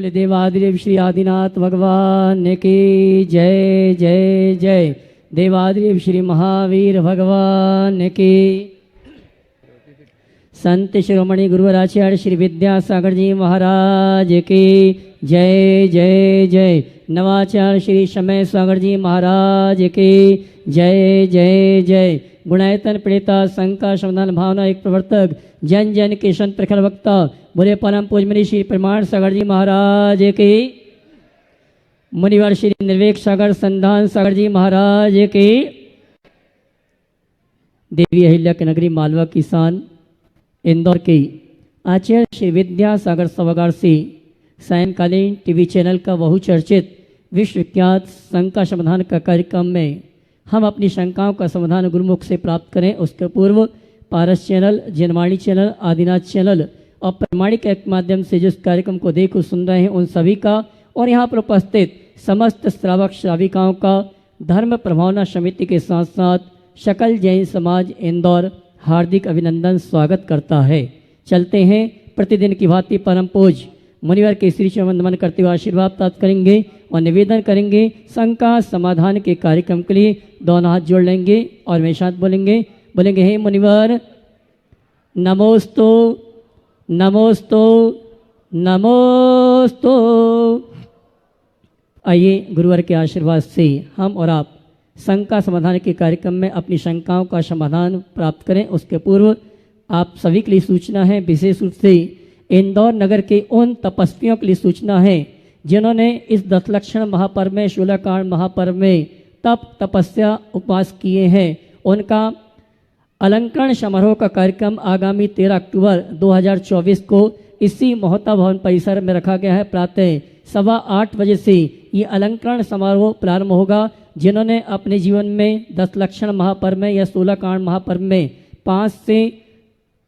बोले देवादिदेव श्री आदिनाथ भगवान की जय जय जय। देवादिदेव श्री महावीर भगवान की। संत शिरोमणि गुरुवर आचार्य श्री विद्यासागर जी महाराज की जय जय जय। नवाचार्य श्री समय सागर जी महाराज की जय जय जय। गुणायतन प्रेता शंका समाधान भावना एक प्रवर्तक जन जन के संत प्रखर वक्ता बोले परम पूजमणि श्री प्रमाण सागर जी महाराज की। मुनिवर श्री निर्वेक सागर संधान सागर जी महाराज की। देवी अहिल्या की नगरी मालवा की शान इंदौर के आचार्य श्री विद्यासागर सभागार से सायंकालीन टीवी चैनल का बहुचर्चित विश्वविख्यात शंका समाधान का कार्यक्रम में हम अपनी शंकाओं का समाधान गुरुमुख से प्राप्त करें। उसके पूर्व Paras channel, Janvani channel, Adinath channel और प्रमाणिक के माध्यम से जिस कार्यक्रम को देख सुन रहे हैं उन सभी का और यहाँ पर उपस्थित समस्त श्रावक श्राविकाओं का धर्म प्रभावना समिति के साथ साथ सकल जैन समाज इंदौर हार्दिक अभिनंदन स्वागत करता है। चलते हैं प्रतिदिन की भांति परम पूज मुनिवर के श्री चरण नमन करते हुए आशीर्वाद प्राप्त करेंगे और निवेदन करेंगे शंका समाधान के कार्यक्रम के लिए दोनों हाथ जोड़ लेंगे और मेरे साथ बोलेंगे हे मुनिवर नमोस्तु नमोस्तु नमोस्तु। आइए गुरुवर के आशीर्वाद से हम और आप शंका समाधान के कार्यक्रम में अपनी शंकाओं का समाधान प्राप्त करें। उसके पूर्व आप सभी के लिए सूचना है, विशेष रूप से इंदौर नगर के उन तपस्वियों के लिए सूचना है जिन्होंने इस दशलक्षण महापर्व में 16 कांड महापर्व में तप तपस्या उपवास किए हैं। उनका अलंकरण समारोह का कार्यक्रम आगामी 13 अक्टूबर 2024 को इसी मोहता भवन परिसर में रखा गया है। प्रातः 8:15 बजे से ये अलंकरण समारोह प्रारंभ होगा। जिन्होंने अपने जीवन में दशलक्षण महापर्व में या 16 कांड महापर्व में 5 से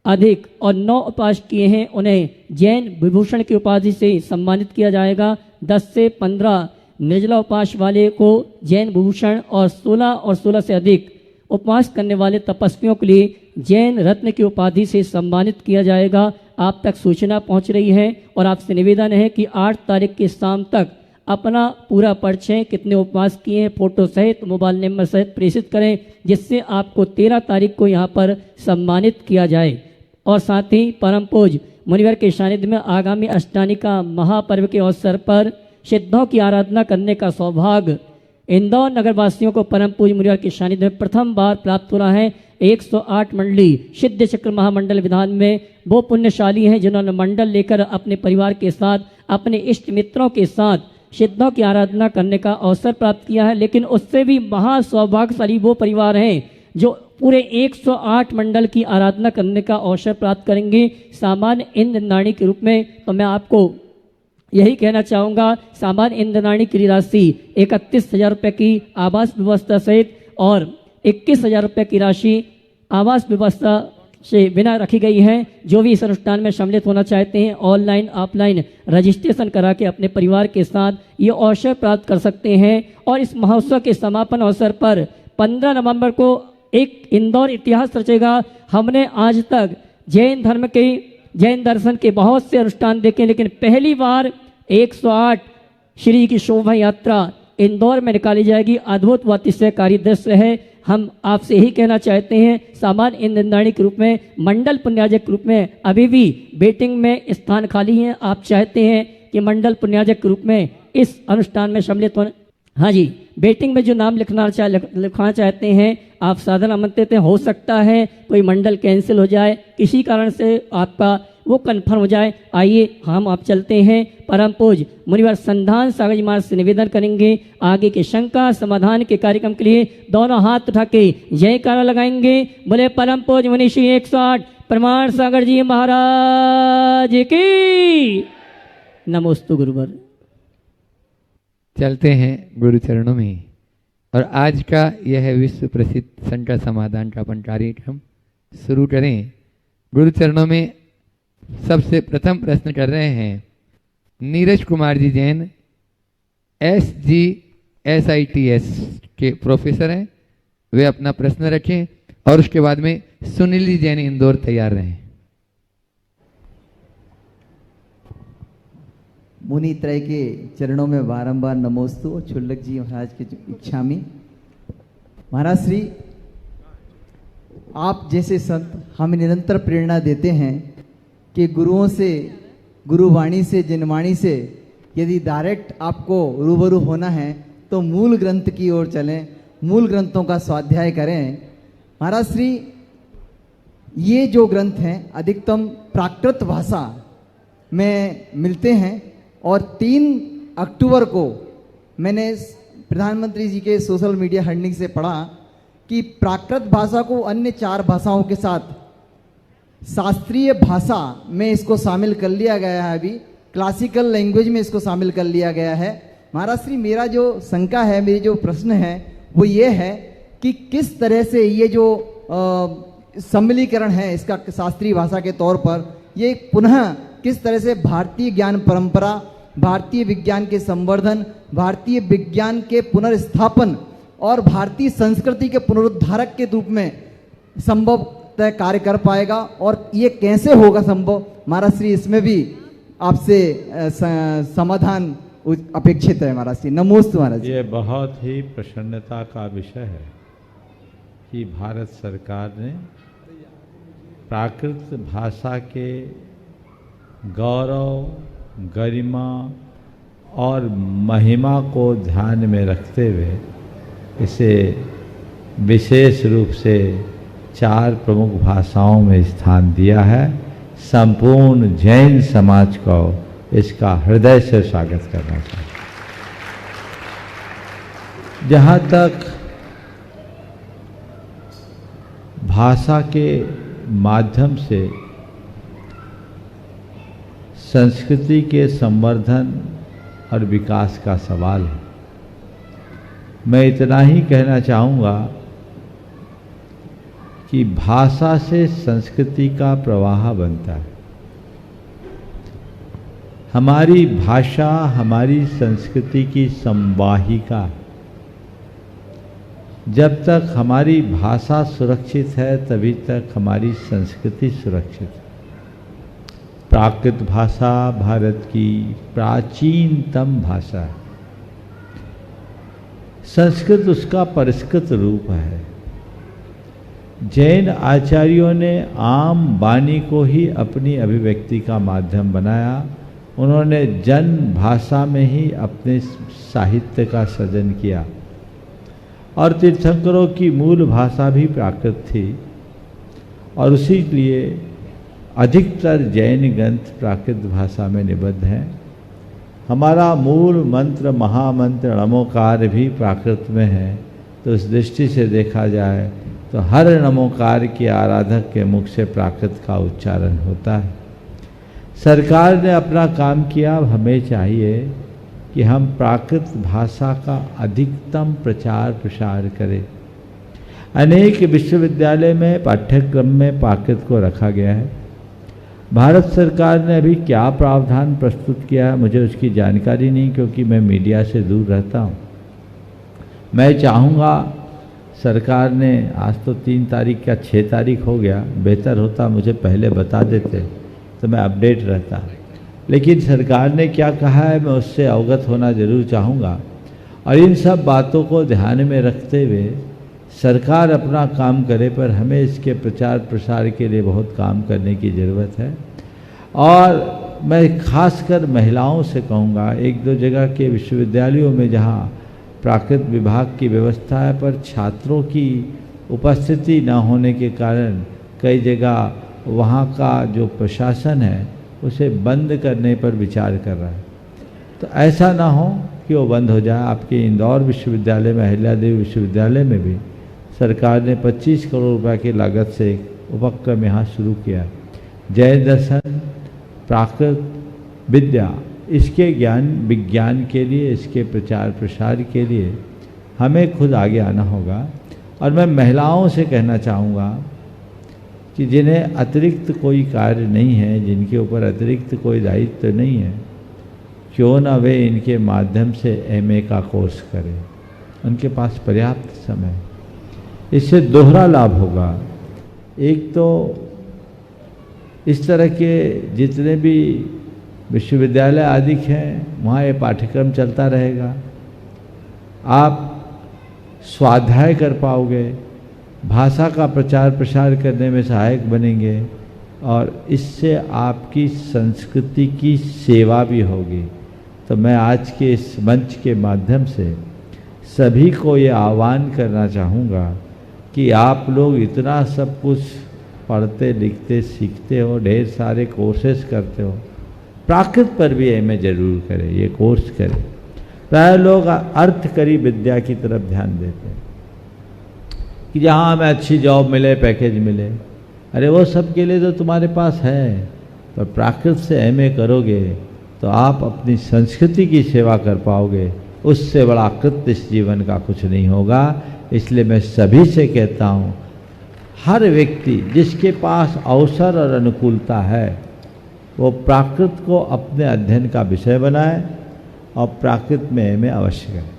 अधिक और 9 उपवास किए हैं उन्हें जैन विभूषण की उपाधि से सम्मानित किया जाएगा। 10 से 15 निर्जला उपवास वाले को जैन विभूषण और 16 से अधिक उपवास करने वाले तपस्वियों के लिए जैन रत्न की उपाधि से सम्मानित किया जाएगा। आप तक सूचना पहुंच रही है और आपसे निवेदन है कि 8 तारीख की शाम तक अपना पूरा परिचय कितने उपवास किए हैं फोटो सहित मोबाइल नंबर सहित प्रेषित करें, जिससे आपको 13 तारीख को यहाँ पर सम्मानित किया जाए। और साथ ही परम पूज मुनिवर के सानिध्य में आगामी अष्टानिका महापर्व के अवसर पर सिद्धों की आराधना करने का सौभाग्य इंदौर नगर वासियों को परम पूज मुनिवर के सानिध्य में प्रथम बार प्राप्त हो रहा है। 108 मंडली सिद्ध चक्र महामंडल विधान में वो पुण्यशाली हैं जिन्होंने मंडल लेकर अपने परिवार के साथ अपने इष्ट मित्रों के साथ सिद्धों की आराधना करने का अवसर प्राप्त किया है। लेकिन उससे भी महासौभाग्यशाली वो परिवार हैं जो पूरे 108 मंडल की आराधना करने का अवसर प्राप्त करेंगे सामान्य इंद्रनाणी के रूप में। तो मैं आपको यही कहना चाहूँगा, सामान्य इंद्रनाणी की राशि 31,000 रुपये की आवास व्यवस्था सहित और 21,000 रुपये की राशि आवास व्यवस्था से बिना रखी गई है। जो भी इस अनुष्ठान में सम्मिलित होना चाहते हैं ऑनलाइन ऑफलाइन रजिस्ट्रेशन करा के अपने परिवार के साथ ये अवसर प्राप्त कर सकते हैं। और इस महोत्सव के समापन अवसर पर 15 नवंबर को एक इंदौर इतिहास रचेगा। हमने आज तक जैन दर्शन के बहुत से अनुष्ठान देखे, लेकिन पहली बार 108 श्री की शोभा यात्रा इंदौर में निकाली जाएगी। अद्भुत व अतिशयकारी दृश्य है। हम आपसे यही कहना चाहते हैं, सामान्य इंद्रनाणी के रूप में मंडल पुण्याजक के रूप में अभी भी वेटिंग में स्थान खाली है। आप चाहते हैं कि मंडल पुण्याजक के रूप में इस अनुष्ठान में सम्मिलित होने, हाँ जी, वेटिंग में जो नाम लिखना चाहते हैं आप साधन आमंत्रित हैं। हो सकता है कोई मंडल कैंसिल हो जाए, किसी कारण से आपका वो कन्फर्म हो जाए। आइए हम आप चलते हैं परम पूज मुनिवर संधान सागर जी महाराज से निवेदन करेंगे आगे के शंका समाधान के कार्यक्रम के लिए दोनों हाथ उठा के जयकारा लगाएंगे। बोले परम पूज मुनि श्री 108 प्रमाण सागर जी महाराज की नमोस्तु गुरुवर। चलते हैं गुरु चरणों में और आज का यह विश्व प्रसिद्ध शंका समाधान का अपन कार्यक्रम शुरू करें। गुरु चरणों में सबसे प्रथम प्रश्न कर रहे हैं नीरज कुमार जी जैन, SGSITS के प्रोफेसर हैं। वे अपना प्रश्न रखें और उसके बाद में सुनील जी जैन इंदौर तैयार रहें। मुनि त्रय के चरणों में बारंबार नमोस्तु। छुल्लक जी महाराज की इच्छा में महाराज श्री आप जैसे संत हमें निरंतर प्रेरणा देते हैं कि गुरुओं से, गुरुवाणी से, जनवाणी से यदि डायरेक्ट आपको रूबरू होना है तो मूल ग्रंथ की ओर चलें, मूल ग्रंथों का स्वाध्याय करें। महाराज श्री ये जो ग्रंथ हैं अधिकतम प्राकृत भाषा में मिलते हैं और 3 अक्टूबर को मैंने प्रधानमंत्री जी के सोशल मीडिया हैंडलिंग से पढ़ा कि प्राकृत भाषा को अन्य 4 भाषाओं के साथ शास्त्रीय भाषा में इसको शामिल कर लिया गया है, अभी क्लासिकल लैंग्वेज में इसको शामिल कर लिया गया है। महाराज श्री मेरा जो शंका है, मेरी जो प्रश्न है वो ये है कि किस तरह से ये जो सम्मिलीकरण है इसका शास्त्रीय भाषा के तौर पर, ये पुनः किस तरह से भारतीय ज्ञान परंपरा, भारतीय विज्ञान के संवर्धन, भारतीय विज्ञान के पुनर्स्थापन और भारतीय संस्कृति के पुनरुद्धारक के रूप में संभवतः कार्य कर पाएगा और ये कैसे होगा संभव। महाराज श्री इसमें भी आपसे समाधान अपेक्षित है। महाराज श्री नमोस्तु। महाराज ये बहुत ही प्रसन्नता का विषय है कि भारत सरकार ने प्राकृत भाषा के गौरव, गरिमा और महिमा को ध्यान में रखते हुए इसे विशेष रूप से 4 प्रमुख भाषाओं में स्थान दिया है। संपूर्ण जैन समाज को इसका हृदय से स्वागत करना चाहिए। जहाँ तक भाषा के माध्यम से संस्कृति के संवर्धन और विकास का सवाल है, मैं इतना ही कहना चाहूँगा कि भाषा से संस्कृति का प्रवाह बनता है। हमारी भाषा हमारी संस्कृति की संवाहिका है। जब तक हमारी भाषा सुरक्षित है तभी तक हमारी संस्कृति सुरक्षित है। प्राकृत भाषा भारत की प्राचीनतम भाषा है। संस्कृत उसका परिष्कृत रूप है। जैन आचार्यों ने आम वाणी को ही अपनी अभिव्यक्ति का माध्यम बनाया। उन्होंने जन भाषा में ही अपने साहित्य का सृजन किया और तीर्थंकरों की मूल भाषा भी प्राकृत थी और उसी लिए अधिकतर जैन ग्रंथ प्राकृत भाषा में निबद्ध हैं। हमारा मूल मंत्र महामंत्र नमोकार भी प्राकृत में है, तो इस दृष्टि से देखा जाए तो हर नमोकार के आराधक के मुख से प्राकृत का उच्चारण होता है। सरकार ने अपना काम किया, अब हमें चाहिए कि हम प्राकृत भाषा का अधिकतम प्रचार प्रसार करें। अनेक विश्वविद्यालय में पाठ्यक्रम में प्राकृत को रखा गया है। भारत सरकार ने अभी क्या प्रावधान प्रस्तुत किया है मुझे उसकी जानकारी नहीं, क्योंकि मैं मीडिया से दूर रहता हूँ। मैं चाहूँगा सरकार ने, आज तो 3 तारीख का 6 तारीख हो गया, बेहतर होता मुझे पहले बता देते तो मैं अपडेट रहता। लेकिन सरकार ने क्या कहा है मैं उससे अवगत होना जरूर चाहूँगा और इन सब बातों को ध्यान में रखते हुए सरकार अपना काम करे, पर हमें इसके प्रचार प्रसार के लिए बहुत काम करने की ज़रूरत है। और मैं खासकर महिलाओं से कहूँगा, 1-2 जगह के विश्वविद्यालयों में जहाँ प्राकृत विभाग की व्यवस्था है पर छात्रों की उपस्थिति न होने के कारण कई जगह वहाँ का जो प्रशासन है उसे बंद करने पर विचार कर रहा है। तो ऐसा ना हो कि वो बंद हो जाए। आपके इंदौर विश्वविद्यालय में, अहिल्यादेवी विश्वविद्यालय में भी सरकार ने 25 करोड़ रुपए की लागत से एक उपक्रम यहाँ शुरू किया। जैन दर्शन, प्राकृत विद्या, इसके ज्ञान विज्ञान के लिए, इसके प्रचार प्रसार के लिए हमें खुद आगे आना होगा। और मैं महिलाओं से कहना चाहूँगा कि जिन्हें अतिरिक्त कोई कार्य नहीं है, जिनके ऊपर अतिरिक्त कोई दायित्व नहीं है, क्यों ना वे इनके माध्यम से MA का कोर्स करें। उनके पास पर्याप्त समय, इससे दोहरा लाभ होगा। एक तो इस तरह के जितने भी विश्वविद्यालय आदि हैं, वहाँ ये पाठ्यक्रम चलता रहेगा। आप स्वाध्याय कर पाओगे, भाषा का प्रचार प्रसार करने में सहायक बनेंगे और इससे आपकी संस्कृति की सेवा भी होगी। तो मैं आज के इस मंच के माध्यम से सभी को ये आह्वान करना चाहूँगा कि आप लोग इतना सब कुछ पढ़ते लिखते सीखते हो, ढेर सारे कोर्सेज करते हो, प्राकृत पर भी एमए जरूर करें, ये कोर्स करें। प्राय लोग अर्थकरी विद्या की तरफ ध्यान देते हैं कि जहाँ हमें अच्छी जॉब मिले, पैकेज मिले। अरे वो सब के लिए तो तुम्हारे पास है, पर प्राकृत से एमए करोगे तो आप अपनी संस्कृति की सेवा कर पाओगे। उससे बड़ा कृत्य इस जीवन का कुछ नहीं होगा। इसलिए मैं सभी से कहता हूँ, हर व्यक्ति जिसके पास अवसर और अनुकूलता है वो प्राकृत को अपने अध्ययन का विषय बनाए और प्राकृत में एमए अवश्य करें।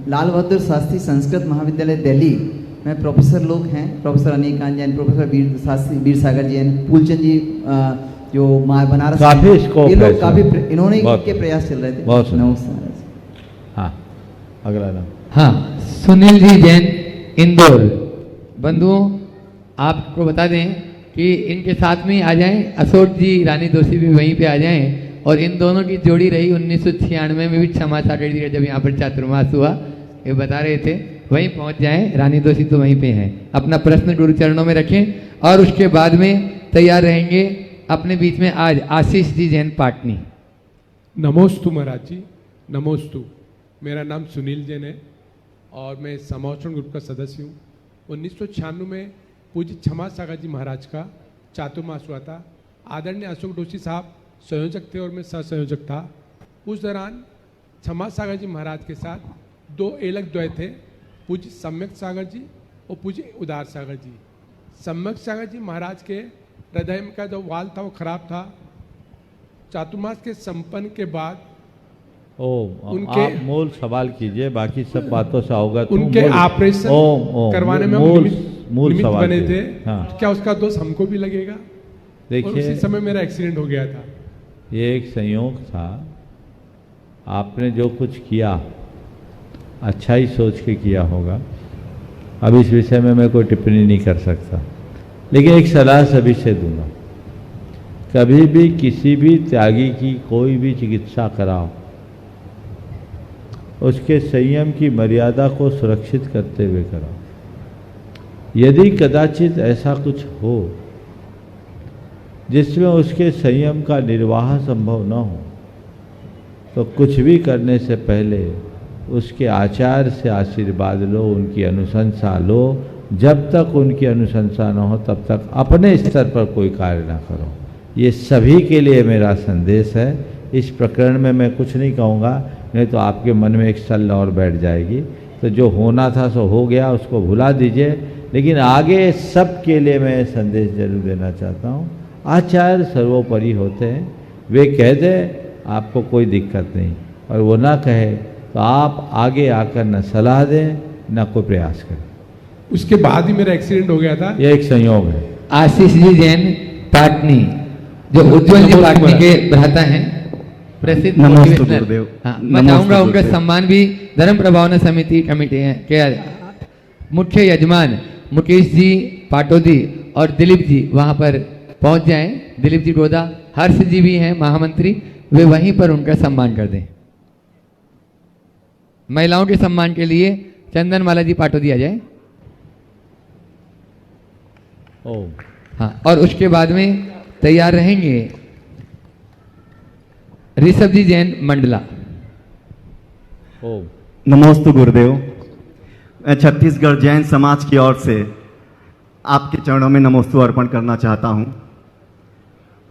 लाल बहादुर शास्त्री संस्कृत महाविद्यालय दिल्ली में प्रोफेसर लोग हैं, प्रोफेसर अनिल कांत जैन, प्रोफेसर वीर सागर जैन, फूलचंद जी जो बनारस, काफी स्कोप ये लोग है, काफी इन्होंने के प्रयास चल रहे थे। बहुत नमस्कार। हाँ, अगला नाम। हाँ, सुनील जी जैन, इंदौर। बंधुओं, आपको बता दें कि इनके साथ में ही आ जाएं, अशोक जी रानी दोषी भी वहीं पे आ जाएं। और इन दोनों की जोड़ी रही 1996 में भी क्षमा सागर जी का जब यहाँ पर चातुर्मास हुआ, ये बता रहे थे, वहीं पहुँच जाएं। रानी दोषी तो वहीं पे हैं। अपना प्रश्न गुरु चरणों में रखें और उसके बाद में तैयार रहेंगे अपने बीच में आज आशीष जी जैन पाटनी। नमोस्तु महाराज जी, नमोस्तु। मेरा नाम सुनील जैन है और मैं समावचरण ग्रुप का सदस्य हूँ। 1996 में पूज्य क्षमा सागर जी महाराज का चातुर्मास हुआ था। आदरणीय अशोक दोषी साहब संयोजक थे और मैं सह संयोजक था। उस दौरान क्षमा सागर जी महाराज के साथ दो अलग द्वय थे, पूज्य सम्यक सागर जी और पूज्य उदार सागर जी। सम्यक सागर जी महाराज के हृदय का जो वाल था वो खराब था। चातुर्मास के संपन्न के बाद उनके आप मूल सवाल कीजिए, बाकी सब बातों से अवगत हूं। उनके ऑपरेशन करवाने में मूल सवाल बने थे। हाँ। क्या उसका दोष हमको भी लगेगा? देखिए, उसी समय मेरा एक्सीडेंट हो गया था। ये एक संयोग था। आपने जो कुछ किया अच्छा ही सोच के किया होगा। अब इस विषय में मैं कोई टिप्पणी नहीं कर सकता, लेकिन एक सलाह सभी से दूंगा, कभी भी किसी भी त्यागी की कोई भी चिकित्सा कराओ, उसके संयम की मर्यादा को सुरक्षित करते हुए कराओ। यदि कदाचित ऐसा कुछ हो जिसमें उसके संयम का निर्वाह संभव न हो, तो कुछ भी करने से पहले उसके आचार्य से आशीर्वाद लो, उनकी अनुशंसा लो। जब तक उनकी अनुशंसा न हो तब तक अपने स्तर पर कोई कार्य ना करो। ये सभी के लिए मेरा संदेश है। इस प्रकरण में मैं कुछ नहीं कहूँगा, नहीं तो आपके मन में एक सल और बैठ जाएगी। तो जो होना था सो हो गया, उसको भुला दीजिए। लेकिन आगे सब के लिए मैं संदेश जरूर देना चाहता हूँ, आचार्य सर्वोपरि होते हैं। वे कह दे आपको कोई दिक्कत नहीं, और वो ना कहे तो आप आगे आकर न सलाह दें न कोई प्रयास करें। उसके बाद ही मेरा एक्सीडेंट हो गया था। यह एक संयोग है। आशीष जी जैन पाटनी, जो उज्जवल जी पाटनी के भ्राता हैं, प्रसिद्ध मोटिवेशनल। हाँ, मैं चाहूंगा उनका सम्मान भी धर्म प्रभावना समिति कमेटी के मुख्य यजमान मुकेश जी पाटोदी और दिलीप जी वहां पर पहुंच जाएं। दिलीप जी गोदा, हर्ष जी भी हैं महामंत्री, वे वहीं पर उनका सम्मान कर दें। महिलाओं के सम्मान के लिए चंदन माला जी पाटोदी आ जाए। हाँ, और उसके बाद में तैयार रहेंगे ऋषभ जी जैन मंडला। नमोस्तु गुरुदेव। मैं छत्तीसगढ़ जैन समाज की ओर से आपके चरणों में नमोस्तु अर्पण करना चाहता हूं।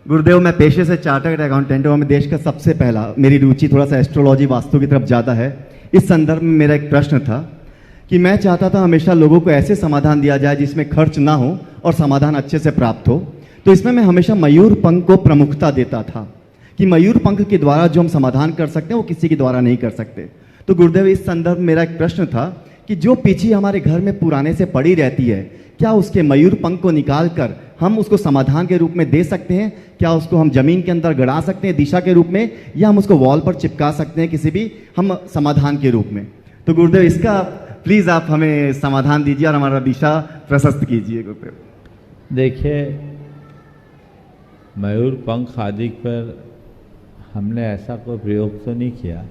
गुरुदेव, मैं पेशे से चार्टर्ड अकाउंटेंट हूं और मैं देश का सबसे पहला, मेरी रुचि थोड़ा सा एस्ट्रोलॉजी वास्तु की तरफ ज़्यादा है। इस संदर्भ में मेरा एक प्रश्न था कि मैं चाहता था हमेशा लोगों को ऐसे समाधान दिया जाए जिसमें खर्च ना हो और समाधान अच्छे से प्राप्त हो। तो इसमें मैं हमेशा मयूर पंख को प्रमुखता देता था कि मयूर पंख के द्वारा जो हम समाधान कर सकते हैं वो किसी के द्वारा नहीं कर सकते। तो गुरुदेव, इस संदर्भ में मेरा एक प्रश्न था कि जो पीछे हमारे घर में पुराने से पड़ी रहती है, क्या उसके मयूर पंख को निकाल कर हम उसको समाधान के रूप में दे सकते हैं? क्या उसको हम जमीन के अंदर गड़ा सकते हैं दिशा के रूप में, या हम उसको वॉल पर चिपका सकते हैं किसी भी हम समाधान के रूप में? तो गुरुदेव इसका प्लीज आप हमें समाधान दीजिए और हमारा दिशा प्रशस्त कीजिए गुरुदेव। देखिए, मयूर पंख आदि पर हमने ऐसा कोई प्रयोग तो नहीं किया,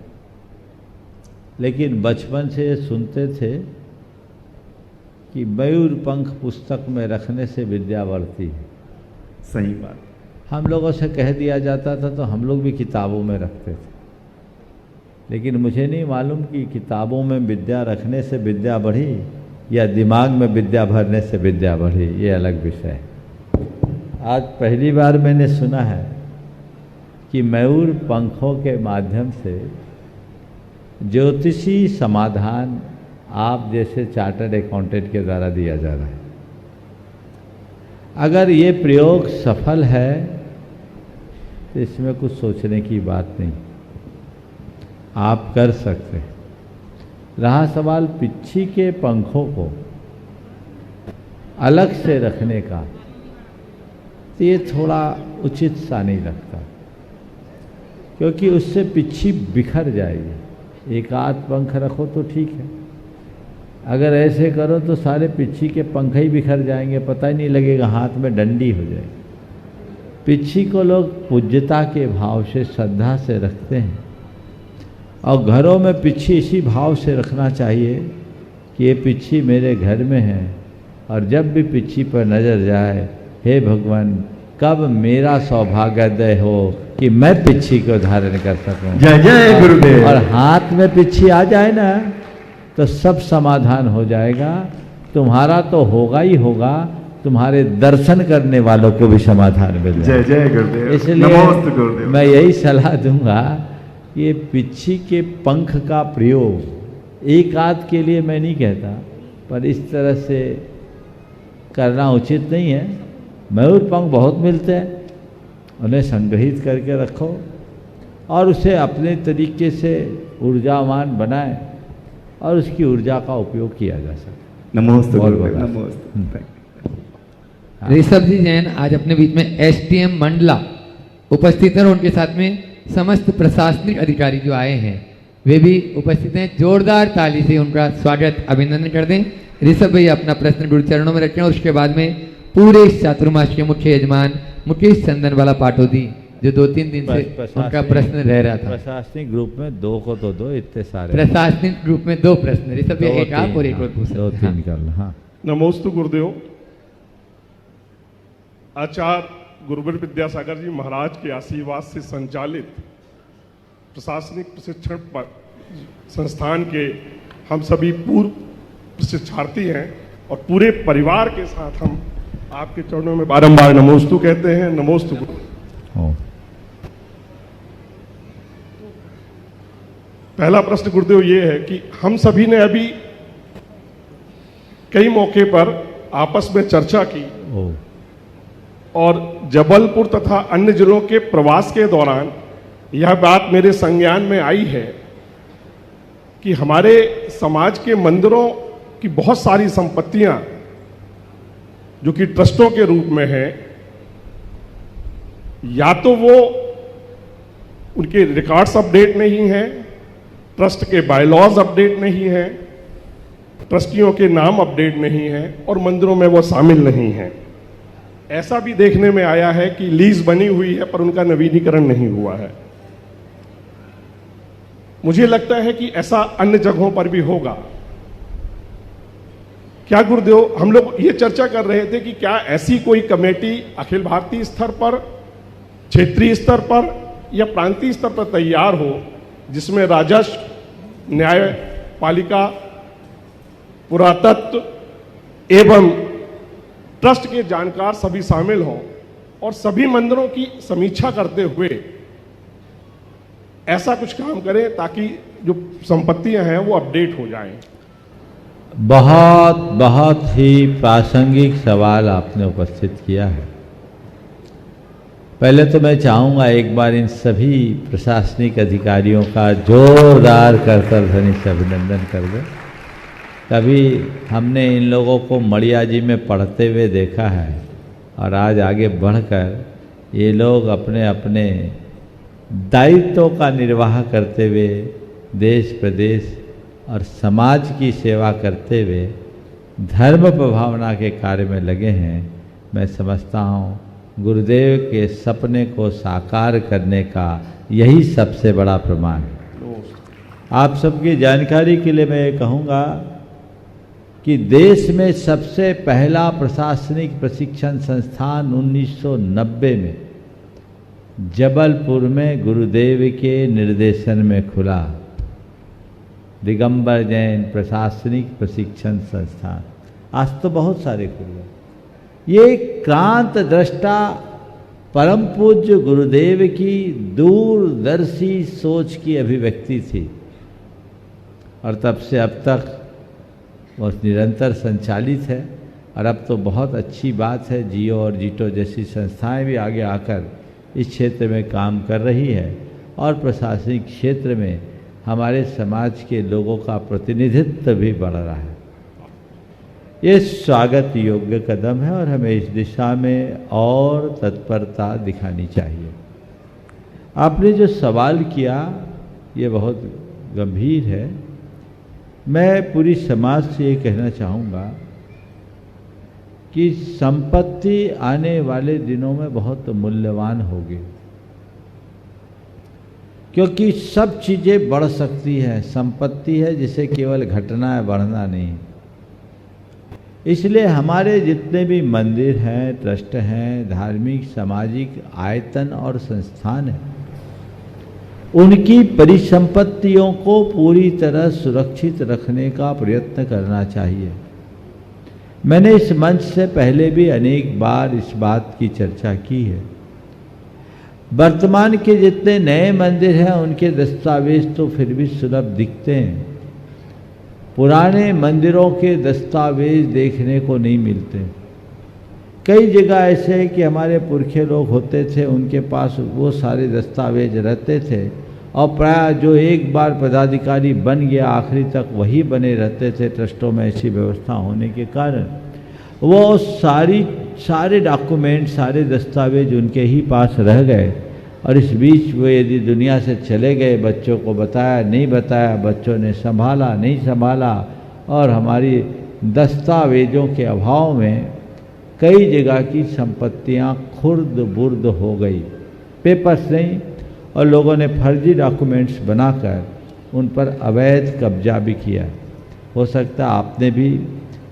लेकिन बचपन से ये सुनते थे कि मयूर पंख पुस्तक में रखने से विद्या बढ़ती है। सही बात। हम लोगों से कह दिया जाता था तो हम लोग भी किताबों में रखते थे, लेकिन मुझे नहीं मालूम कि किताबों में विद्या रखने से विद्या बढ़ी या दिमाग में विद्या भरने से विद्या बढ़ी, ये अलग विषय है। आज पहली बार मैंने सुना है कि मयूर पंखों के माध्यम से ज्योतिषी समाधान आप जैसे चार्टर्ड अकाउंटेंट के द्वारा दिया जा रहा है। अगर ये प्रयोग सफल है तो इसमें कुछ सोचने की बात नहीं, आप कर सकते हैं। रहा सवाल पिच्छी के पंखों को अलग से रखने का, तो ये थोड़ा उचित सा नहीं लगता, क्योंकि उससे पिच्छी बिखर जाएगी। एक आध पंख रखो तो ठीक है, अगर ऐसे करो तो सारे पिच्छी के पंख ही बिखर जाएंगे, पता ही नहीं लगेगा, हाथ में डंडी हो जाएगी। पिच्छी को लोग पूज्यता के भाव से, श्रद्धा से रखते हैं, और घरों में पिच्छी इसी भाव से रखना चाहिए कि ये पिच्छी मेरे घर में है, और जब भी पिच्छी पर नज़र जाए, हे भगवान कब मेरा सौभाग्योदय हो कि मैं पिच्छी को धारण कर सकूं। जय जय गुरुदेव। और हाथ में पिच्छी आ जाए ना तो सब समाधान हो जाएगा। तुम्हारा तो होगा ही होगा, तुम्हारे दर्शन करने वालों को भी समाधान मिल जाएगा। जय जय गुरुदेव। इसलिए नमोस्तु गुरुदेव। मैं यही सलाह दूंगा, ये पिच्छी के पंख का प्रयोग एक आध के लिए मैं नहीं कहता, पर इस तरह से करना उचित नहीं है। मयूर पंख बहुत मिलते हैं, उन्हें संग्रहित करके रखो और उसे अपने तरीके से ऊर्जावान बनाए और उसकी ऊर्जा का उपयोग किया जा सकता। नमोस्तु बहुत गुरुदेव। बहुत नमोस्तु। ऋषभ जी जैन आज अपने बीच में एसटीएम मंडला उपस्थित हैं और उनके साथ में समस्त प्रशासनिक अधिकारी जो आए हैं वे भी उपस्थित हैं। जोरदार ताली से उनका स्वागत अभिनंदन कर दें। ऋषभ भाई अपना प्रश्न गुरु चरणों में रखें और उसके बाद में पूरे इस चातुर्मास के मुख्य यजमान मुकेश चंदन वाला पाटोदी जो 2-3 दिन से उनका प्रश्न रह रहा था। प्रशासनिक ग्रुप में दो को तो दो, इतने सारे प्रशासनिक ग्रुप में 2 प्रश्न, ऋषभ भाई एक आप और एक और पूछ सकते हैं। 2-3 कर लो। हाँ, नमोस्तु गुरुदेव। आचार्य गुरुवर विद्यासागर जी महाराज के आशीर्वाद से संचालित प्रशासनिक प्रशिक्षण संस्थान के हम सभी पूर्व प्रशिक्षार्थी हैं और पूरे परिवार के साथ हम आपके चरणों में बारंबार नमोस्तु कहते हैं। नमोस्तु गुरुदेव। पहला प्रश्न गुरुदेव ये है कि हम सभी ने अभी कई मौके पर आपस में चर्चा की और जबलपुर तथा अन्य जिलों के प्रवास के दौरान यह बात मेरे संज्ञान में आई है कि हमारे समाज के मंदिरों की बहुत सारी संपत्तियां जो कि ट्रस्टों के रूप में है, या तो वो उनके रिकॉर्ड्स अपडेट नहीं हैं, ट्रस्ट के बायलॉज अपडेट नहीं हैं, ट्रस्टियों के नाम अपडेट नहीं हैं और मंदिरों में वो शामिल नहीं हैं। ऐसा भी देखने में आया है कि लीज बनी हुई है पर उनका नवीनीकरण नहीं हुआ है। मुझे लगता है कि ऐसा अन्य जगहों पर भी होगा। क्या गुरुदेव, हम लोग ये चर्चा कर रहे थे कि क्या ऐसी कोई कमेटी अखिल भारतीय स्तर पर, क्षेत्रीय स्तर पर या प्रांतीय स्तर पर तैयार हो जिसमें राजस्व, न्यायपालिका, पुरातत्व एवं ट्रस्ट के जानकार सभी शामिल हों और सभी मंदिरों की समीक्षा करते हुए ऐसा कुछ काम करें ताकि जो संपत्तियां हैं वो अपडेट हो जाएं। बहुत बहुत ही प्रासंगिक सवाल आपने उपस्थित किया है। पहले तो मैं चाहूँगा एक बार इन सभी प्रशासनिक अधिकारियों का जोरदार करतल ध्वनि से अभिनंदन कर दें। कभी हमने इन लोगों को मड़िया जी में पढ़ते हुए देखा है और आज आगे बढ़कर ये लोग अपने अपने दायित्वों का निर्वाह करते हुए देश प्रदेश और समाज की सेवा करते हुए धर्म प्रभावना के कार्य में लगे हैं। मैं समझता हूँ गुरुदेव के सपने को साकार करने का यही सबसे बड़ा प्रमाण है। आप सबकी जानकारी के लिए मैं ये कहूँगा कि देश में सबसे पहला प्रशासनिक प्रशिक्षण संस्थान 1990 में जबलपुर में गुरुदेव के निर्देशन में खुला, दिगंबर जैन प्रशासनिक प्रशिक्षण संस्थान। आज तो बहुत सारे खुल गए। ये क्रांत दृष्टा परम पूज्य गुरुदेव की दूरदर्शी सोच की अभिव्यक्ति थी और तब से अब तक वो निरंतर संचालित है। और अब तो बहुत अच्छी बात है, जियो और जीटो जैसी संस्थाएं भी आगे आकर इस क्षेत्र में काम कर रही है और प्रशासनिक क्षेत्र में हमारे समाज के लोगों का प्रतिनिधित्व भी बढ़ रहा है। ये स्वागत योग्य कदम है और हमें इस दिशा में और तत्परता दिखानी चाहिए। आपने जो सवाल किया ये बहुत गंभीर है। मैं पूरी समाज से ये कहना चाहूँगा कि संपत्ति आने वाले दिनों में बहुत मूल्यवान होगी, क्योंकि सब चीज़ें बढ़ सकती है। संपत्ति है जिसे केवल घटना है, बढ़ना नहीं। इसलिए हमारे जितने भी मंदिर हैं, ट्रस्ट हैं, धार्मिक सामाजिक आयतन और संस्थान हैं, उनकी परिसंपत्तियों को पूरी तरह सुरक्षित रखने का प्रयत्न करना चाहिए। मैंने इस मंच से पहले भी अनेक बार इस बात की चर्चा की है। वर्तमान के जितने नए मंदिर हैं उनके दस्तावेज तो फिर भी सुलभ दिखते हैं, पुराने मंदिरों के दस्तावेज देखने को नहीं मिलते। कई जगह ऐसे है कि हमारे पुरखे लोग होते थे, उनके पास वो सारे दस्तावेज रहते थे और प्राय जो एक बार पदाधिकारी बन गया आखिरी तक वही बने रहते थे। ट्रस्टों में ऐसी व्यवस्था होने के कारण वो सारे डॉक्यूमेंट, सारे दस्तावेज उनके ही पास रह गए और इस बीच वो यदि दुनिया से चले गए, बच्चों को बताया नहीं बताया, बच्चों ने संभाला नहीं संभाला और हमारी दस्तावेजों के अभाव में कई जगह की संपत्तियां खुर्द बुर्द हो गई। पेपर्स नहीं और लोगों ने फर्जी डॉक्यूमेंट्स बनाकर उन पर अवैध कब्जा भी किया। हो सकता है आपने भी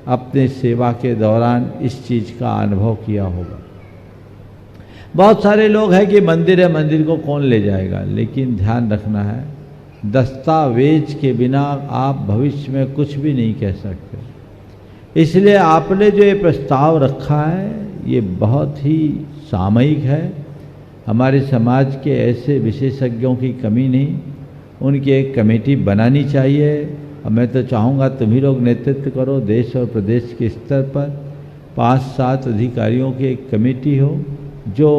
अपने सेवा के दौरान इस चीज़ का अनुभव किया होगा। बहुत सारे लोग हैं कि मंदिर है, मंदिर को कौन ले जाएगा, लेकिन ध्यान रखना है दस्तावेज के बिना आप भविष्य में कुछ भी नहीं कह सकते। इसलिए आपने जो ये प्रस्ताव रखा है ये बहुत ही सामयिक है। हमारे समाज के ऐसे विशेषज्ञों की कमी नहीं, उनकी एक कमेटी बनानी चाहिए। और मैं तो चाहूँगा तुम ही लोग नेतृत्व करो, देश और प्रदेश के स्तर पर 5-7 अधिकारियों की एक कमेटी हो जो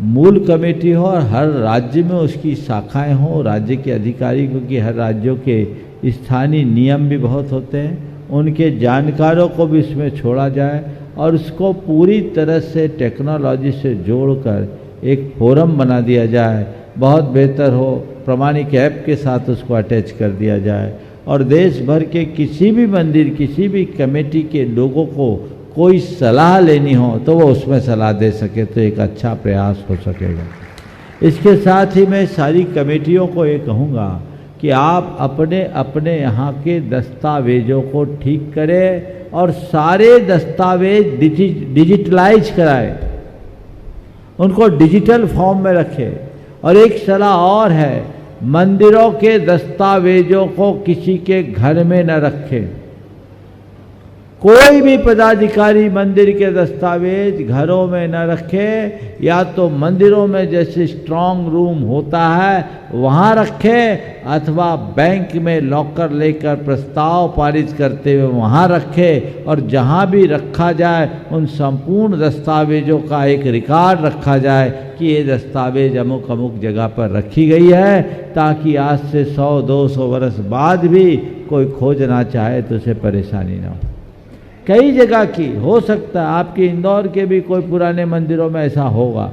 मूल कमेटी हो और हर राज्य में उसकी शाखाएं हो, राज्य के अधिकारी, क्योंकि हर राज्यों के स्थानीय नियम भी बहुत होते हैं, उनके जानकारों को भी इसमें छोड़ा जाए और उसको पूरी तरह से टेक्नोलॉजी से जोड़कर एक फोरम बना दिया जाए। बहुत बेहतर हो प्रमाणिक ऐप के साथ उसको अटैच कर दिया जाए और देश भर के किसी भी मंदिर, किसी भी कमेटी के लोगों को कोई सलाह लेनी हो तो वो उसमें सलाह दे सके, तो एक अच्छा प्रयास हो सकेगा। इसके साथ ही मैं सारी कमेटियों को ये कहूँगा कि आप अपने अपने यहाँ के दस्तावेजों को ठीक करें और सारे दस्तावेज डिजिटलाइज कराएं, उनको डिजिटल फॉर्म में रखें। और एक सलाह और है, मंदिरों के दस्तावेजों को किसी के घर में न रखें। कोई भी पदाधिकारी मंदिर के दस्तावेज घरों में न रखे, या तो मंदिरों में जैसे स्ट्रांग रूम होता है वहाँ रखे, अथवा बैंक में लॉकर लेकर प्रस्ताव पारित करते हुए वहाँ रखे, और जहाँ भी रखा जाए उन संपूर्ण दस्तावेजों का एक रिकॉर्ड रखा जाए कि ये दस्तावेज अमुक अमुक जगह पर रखी गई है, ताकि आज से 100-200 वर्ष बाद भी कोई खोजना चाहे तो उसे परेशानी ना हो। कई जगह की हो सकता है, आपके इंदौर के भी कोई पुराने मंदिरों में ऐसा होगा।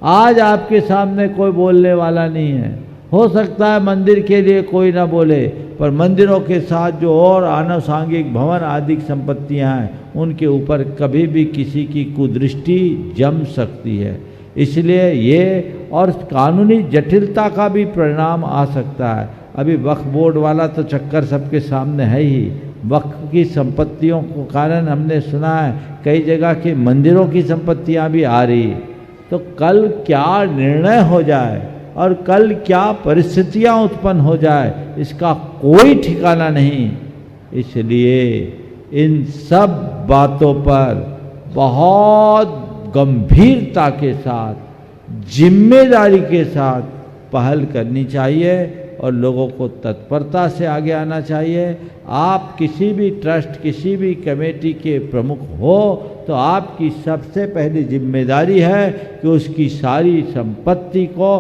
आज आपके सामने कोई बोलने वाला नहीं है, हो सकता है मंदिर के लिए कोई ना बोले, पर मंदिरों के साथ जो और आनुषांगिक भवन आदि संपत्तियां हैं उनके ऊपर कभी भी किसी की कुदृष्टि जम सकती है। इसलिए ये और कानूनी जटिलता का भी परिणाम आ सकता है। अभी वक्फ बोर्ड वाला तो चक्कर सबके सामने है ही। वक्फ की संपत्तियों को कारण हमने सुना है कई जगह के मंदिरों की संपत्तियां भी आ रही, तो कल क्या निर्णय हो जाए और कल क्या परिस्थितियां उत्पन्न हो जाए इसका कोई ठिकाना नहीं। इसलिए इन सब बातों पर बहुत गंभीरता के साथ, जिम्मेदारी के साथ पहल करनी चाहिए और लोगों को तत्परता से आगे आना चाहिए। आप किसी भी ट्रस्ट, किसी भी कमेटी के प्रमुख हो तो आपकी सबसे पहली जिम्मेदारी है कि उसकी सारी संपत्ति को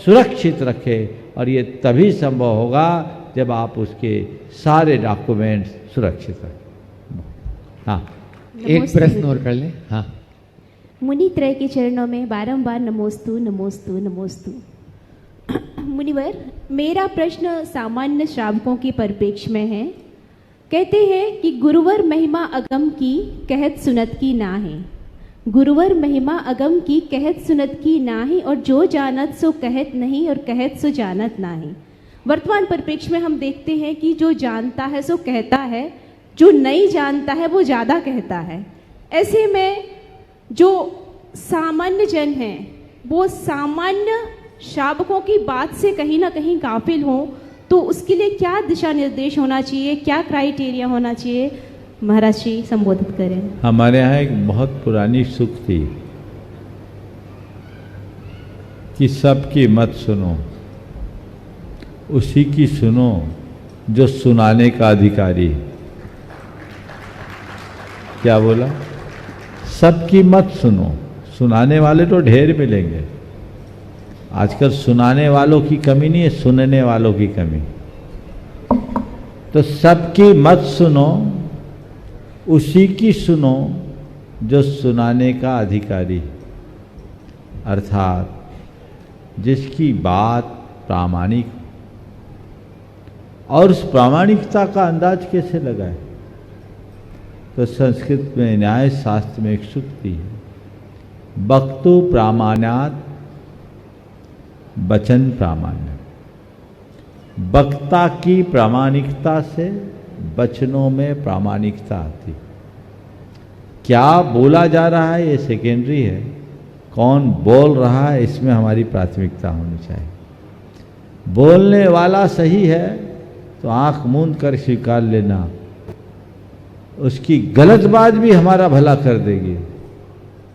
सुरक्षित रखें, और ये तभी संभव होगा जब आप उसके सारे डॉक्यूमेंट्स सुरक्षित रखें। हाँ, एक प्रश्न और कर लें। हाँ, मुनि त्रय के चरणों में बारंबार नमोस्तु नमोस्तु नमोस्तु। मुनिवर, मेरा प्रश्न सामान्य श्रावकों के परिप्रेक्ष्य में है। कहते हैं कि गुरुवर महिमा अगम की कहत सुनत की ना है, गुरुवर महिमा अगम की कहत सुनत की ना है, और जो जानत सो कहत नहीं और कहत सो जानत ना है। वर्तमान परिप्रेक्ष्य में हम देखते हैं कि जो जानता है सो कहता है, जो नहीं जानता है वो ज़्यादा कहता है। ऐसे में जो सामान्य जन हैं वो सामान्य श्रावकों की बात से कहीं ना कहीं गाफिल हों, तो उसके लिए क्या दिशा निर्देश होना चाहिए, क्या क्राइटेरिया होना चाहिए? महाराज जी संबोधित करें। हमारे यहाँ एक बहुत पुरानी सूक्त थी कि सबकी मत सुनो, उसी की सुनो जो सुनाने का अधिकारी। क्या बोला? सबकी मत सुनो, सुनाने वाले तो ढेर मिलेंगे। आजकल सुनाने वालों की कमी नहीं है, सुनने वालों की कमी। तो सबकी मत सुनो, उसी की सुनो जो सुनाने का अधिकारी, अर्थात जिसकी बात प्रामाणिक। और उस प्रामाणिकता का अंदाज कैसे लगाए? तो संस्कृत में न्याय शास्त्र में एक सूक्ति है, वक्तु प्रामाण्यात् वचन प्रामाण्य। वक्ता की प्रामाणिकता से वचनों में प्रामाणिकता आती। क्या बोला जा रहा है ये सेकेंडरी है, कौन बोल रहा है इसमें हमारी प्राथमिकता होनी चाहिए। बोलने वाला सही है तो आंख मूंद कर स्वीकार लेना, उसकी गलत बात भी हमारा भला कर देगी।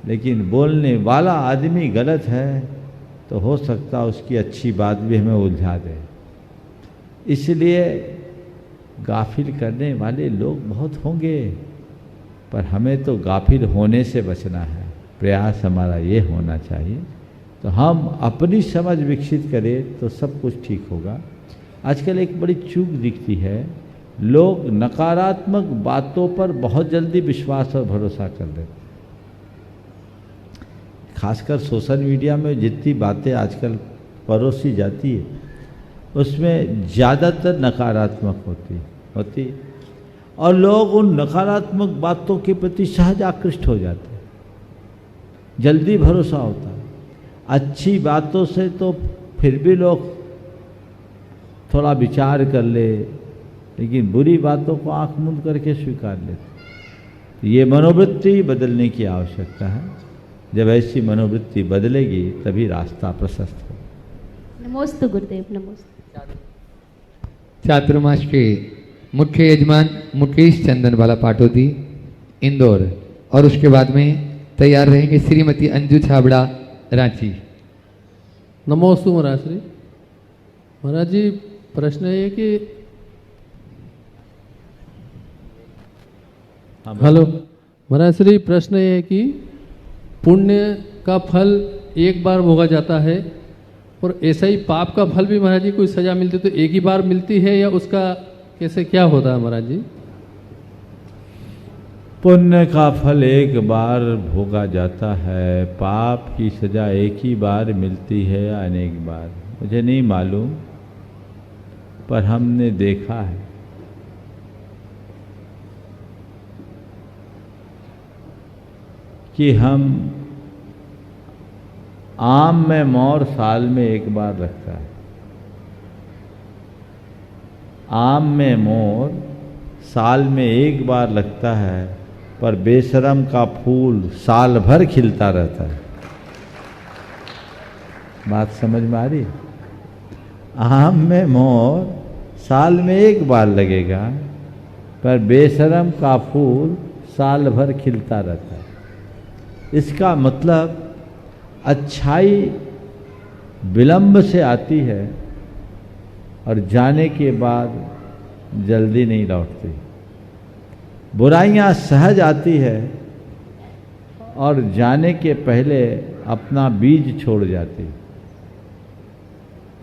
लेकिन बोलने वाला आदमी गलत है तो हो सकता उसकी अच्छी बात भी हमें उलझा दे। इसलिए गाफिल करने वाले लोग बहुत होंगे, पर हमें तो गाफिल होने से बचना है। प्रयास हमारा ये होना चाहिए, तो हम अपनी समझ विकसित करें तो सब कुछ ठीक होगा। आजकल एक बड़ी चूक दिखती है, लोग नकारात्मक बातों पर बहुत जल्दी विश्वास और भरोसा कर लेते। खासकर सोशल मीडिया में जितनी बातें आजकल परोसी जाती है उसमें ज़्यादातर नकारात्मक होती और लोग उन नकारात्मक बातों के प्रति सहज आकृष्ट हो जाते हैं, जल्दी भरोसा होता है। अच्छी बातों से तो फिर भी लोग थोड़ा विचार कर ले, लेकिन बुरी बातों को आंख मूंद करके स्वीकार लेते। ये मनोवृत्ति बदलने की आवश्यकता है। जब ऐसी मनोवृत्ति बदलेगी तभी रास्ता प्रशस्त होगा। नमोस्तु गुरुदेव, नमोस्तु। चातुर्मास के मुख्य यजमान मुकेश चंदन वाला पाटोदी इंदौर, और उसके बाद में तैयार रहेंगे श्रीमती अंजू छाबड़ा रांची। नमोस्तु महाराज श्री। महाराज जी, प्रश्न ये कि हेलो महाराज श्री, प्रश्न ये है कि पुण्य का फल एक बार भोगा जाता है और ऐसा ही पाप का फल भी महाराज जी कोई सजा मिलती है तो एक ही बार मिलती है या उसका कैसे क्या होता है महाराज जी? पुण्य का फल एक बार भोगा जाता है, पाप की सजा एक ही बार मिलती है या अनेक बार, मुझे नहीं मालूम, पर हमने देखा है। कि हम आम में मोर साल में एक बार लगता है, आम में मोर साल में एक बार लगता है, पर बेशरम का फूल साल भर खिलता रहता है। बात समझ में आ रही? आम में मोर साल में एक बार लगेगा, पर बेशरम का फूल साल भर खिलता रहता है। इसका मतलब अच्छाई विलंब से आती है और जाने के बाद जल्दी नहीं लौटती। बुराइयां सहज आती है और जाने के पहले अपना बीज छोड़ जाती।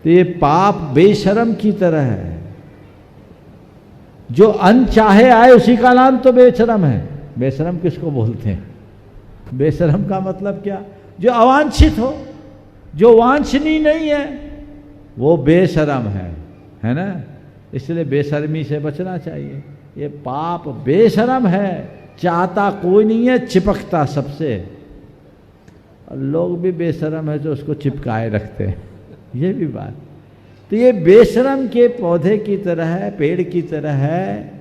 तो ये पाप बेशरम की तरह है, जो अनचाहे आए उसी का नाम तो बेशरम है। बेशरम किसको बोलते हैं? बेशरम का मतलब क्या? जो अवांछित हो, जो वांछनीय नहीं है, वो बेशरम है ना? इसलिए बेशर्मी से बचना चाहिए। ये पाप बेशरम है, चाहता कोई नहीं है, चिपकता सबसे। और लोग भी बेशरम है जो उसको चिपकाए रखते हैं, ये भी बात। तो ये बेशरम के पौधे की तरह है, पेड़ की तरह है,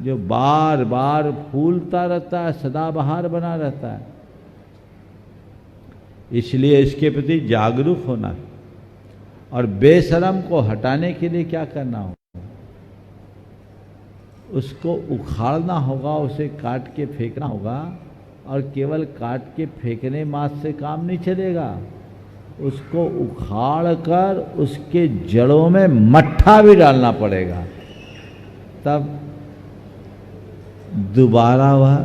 जो बार बार फूलता रहता है, सदाबहार बना रहता है। इसलिए इसके प्रति जागरूक होना है। और बेशरम को हटाने के लिए क्या करना होगा? उसको उखाड़ना होगा, उसे काट के फेंकना होगा। और केवल काट के फेंकने मात्र से काम नहीं चलेगा, उसको उखाड़ कर उसके जड़ों में मट्ठा भी डालना पड़ेगा, तब दोबारा वह,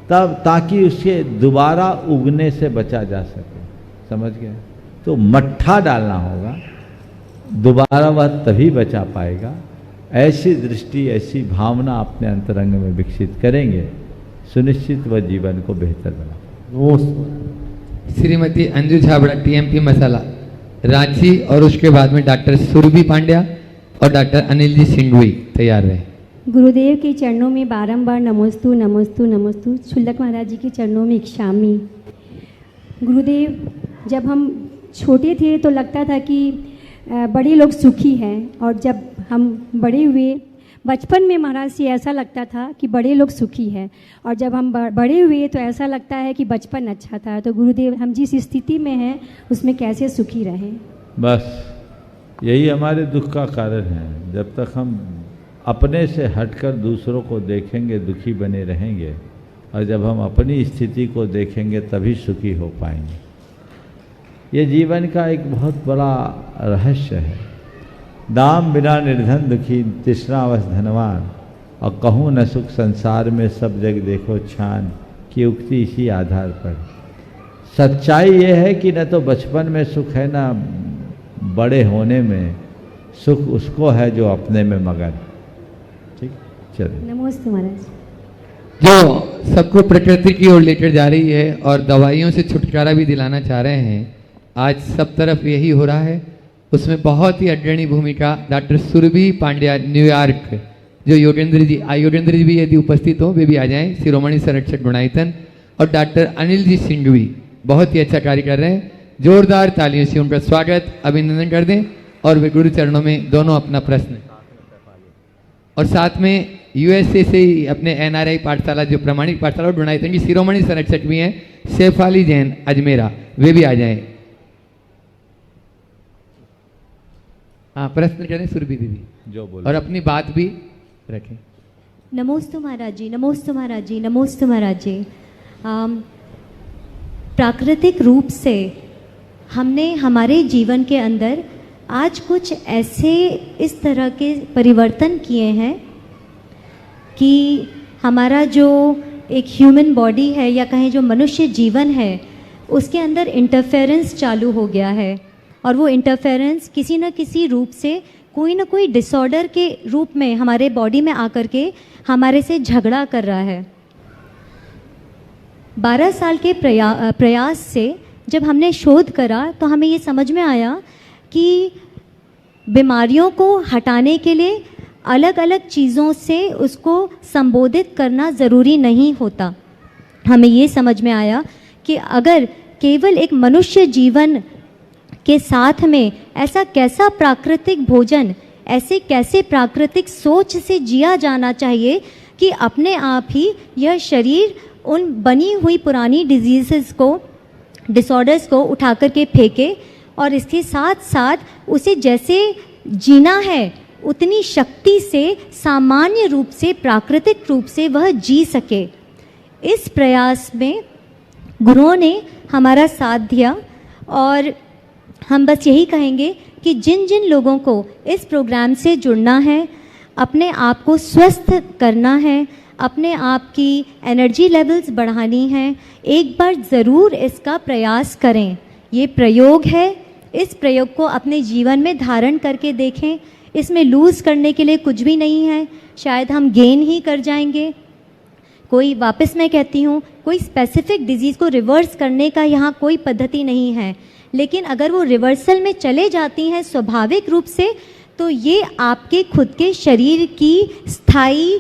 तब ताकि उसके दोबारा उगने से बचा जा सके। समझ गए? तो मट्ठा डालना होगा, दोबारा वह तभी बचा पाएगा। ऐसी दृष्टि, ऐसी भावना अपने अंतरंग में विकसित करेंगे, सुनिश्चित वह जीवन को बेहतर बना। श्रीमती अंजू छाबड़ा टीएमपी मसाला रांची, और उसके बाद में डॉक्टर सुरभि पांड्या और डॉक्टर अनिल जी सिंघवी तैयार रहे। गुरुदेव के चरणों में बारंबार नमोस्तु नमोस्तु नमोस्तु। छुल्लक महाराज जी के चरणों में इक्षामी। गुरुदेव, जब हम छोटे थे तो लगता था कि बड़े लोग सुखी हैं, और जब हम बड़े हुए, बचपन में महाराज से ऐसा लगता था कि बड़े लोग सुखी हैं, और जब हम बड़े हुए तो ऐसा लगता है कि बचपन अच्छा था। तो गुरुदेव, हम जिस स्थिति में हैं उसमें कैसे सुखी रहें? बस यही हमारे दुख का कारण है। जब तक हम अपने से हटकर दूसरों को देखेंगे, दुखी बने रहेंगे, और जब हम अपनी स्थिति को देखेंगे तभी सुखी हो पाएंगे। ये जीवन का एक बहुत बड़ा रहस्य है। दाम बिना निर्धन दुखी, तीसरा अवस धनवान, और कहूँ न सुख संसार में सब जग देखो छान, की उक्ति इसी आधार पर। सच्चाई ये है कि न तो बचपन में सुख है, न बड़े होने में सुख उसको है जो अपने में मगन। ठीक, चलिए। नमस्ते महाराज। जो सबको प्रकृति की ओर लेकर जा रही है और दवाइयों से छुटकारा भी दिलाना चाह रहे हैं, आज सब तरफ यही हो रहा है। उसमें बहुत ही अग्रणी भूमिका डॉक्टर सुरभि पांड्या न्यूयॉर्क, जो योगेंद्र जी भी यदि उपस्थित हो वे भी आ जाएं, शिरोमणि संरक्षक गुणायतन, और डॉक्टर अनिल जी सिंघवी बहुत ही अच्छा कार्य कर रहे हैं। जोरदार तालियों से उनका स्वागत, अभिनंदन कर दें। और वे गुरु चरणों में दोनों अपना प्रश्न, और साथ में यूएसए से ही अपने एनआरआई पाठशाला, जो प्रमाणिक पाठशाला और गुणायतन की शिरोमणि संरक्षक भी हैं, सैफाली जैन अजमेरा, वे भी आ जाएं। हाँ, प्रश्न करें सुरभि दीदी, जो बोले और अपनी बात भी रखें। नमोस्तु महाराज जी, नमोस्तु महाराज जी, नमोस्तु महाराज जी। प्राकृतिक रूप से हमने हमारे जीवन के अंदर आज कुछ ऐसे इस तरह के परिवर्तन किए हैं कि हमारा जो एक ह्यूमन बॉडी है या कहें जो मनुष्य जीवन है उसके अंदर इंटरफेरेंस चालू हो गया है, और वो इंटरफेरेंस किसी न किसी रूप से कोई ना कोई डिसऑर्डर के रूप में हमारे बॉडी में आकर के हमारे से झगड़ा कर रहा है। 12 साल के प्रयास से जब हमने शोध करा तो हमें ये समझ में आया कि बीमारियों को हटाने के लिए अलग अलग चीज़ों से उसको संबोधित करना ज़रूरी नहीं होता। हमें ये समझ में आया कि अगर केवल एक मनुष्य जीवन के साथ में ऐसा कैसा प्राकृतिक भोजन, ऐसे कैसे प्राकृतिक सोच से जिया जाना चाहिए कि अपने आप ही यह शरीर उन बनी हुई पुरानी डिजीज़ को, डिसऑर्डर्स को उठा कर के फेंके और इसके साथ साथ उसे जैसे जीना है उतनी शक्ति से सामान्य रूप से, प्राकृतिक रूप से वह जी सके। इस प्रयास में गुरुओं ने हमारा साथ दिया और हम बस यही कहेंगे कि जिन जिन लोगों को इस प्रोग्राम से जुड़ना है, अपने आप को स्वस्थ करना है, अपने आप की एनर्जी लेवल्स बढ़ानी है, एक बार ज़रूर इसका प्रयास करें। ये प्रयोग है, इस प्रयोग को अपने जीवन में धारण करके देखें। इसमें लूज़ करने के लिए कुछ भी नहीं है, शायद हम गेन ही कर जाएंगे। कोई, वापस मैं कहती हूँ, कोई स्पेसिफिक डिजीज़ को रिवर्स करने का यहाँ कोई पद्धति नहीं है, लेकिन अगर वो रिवर्सल में चले जाती हैं स्वाभाविक रूप से तो ये आपके खुद के शरीर की स्थायी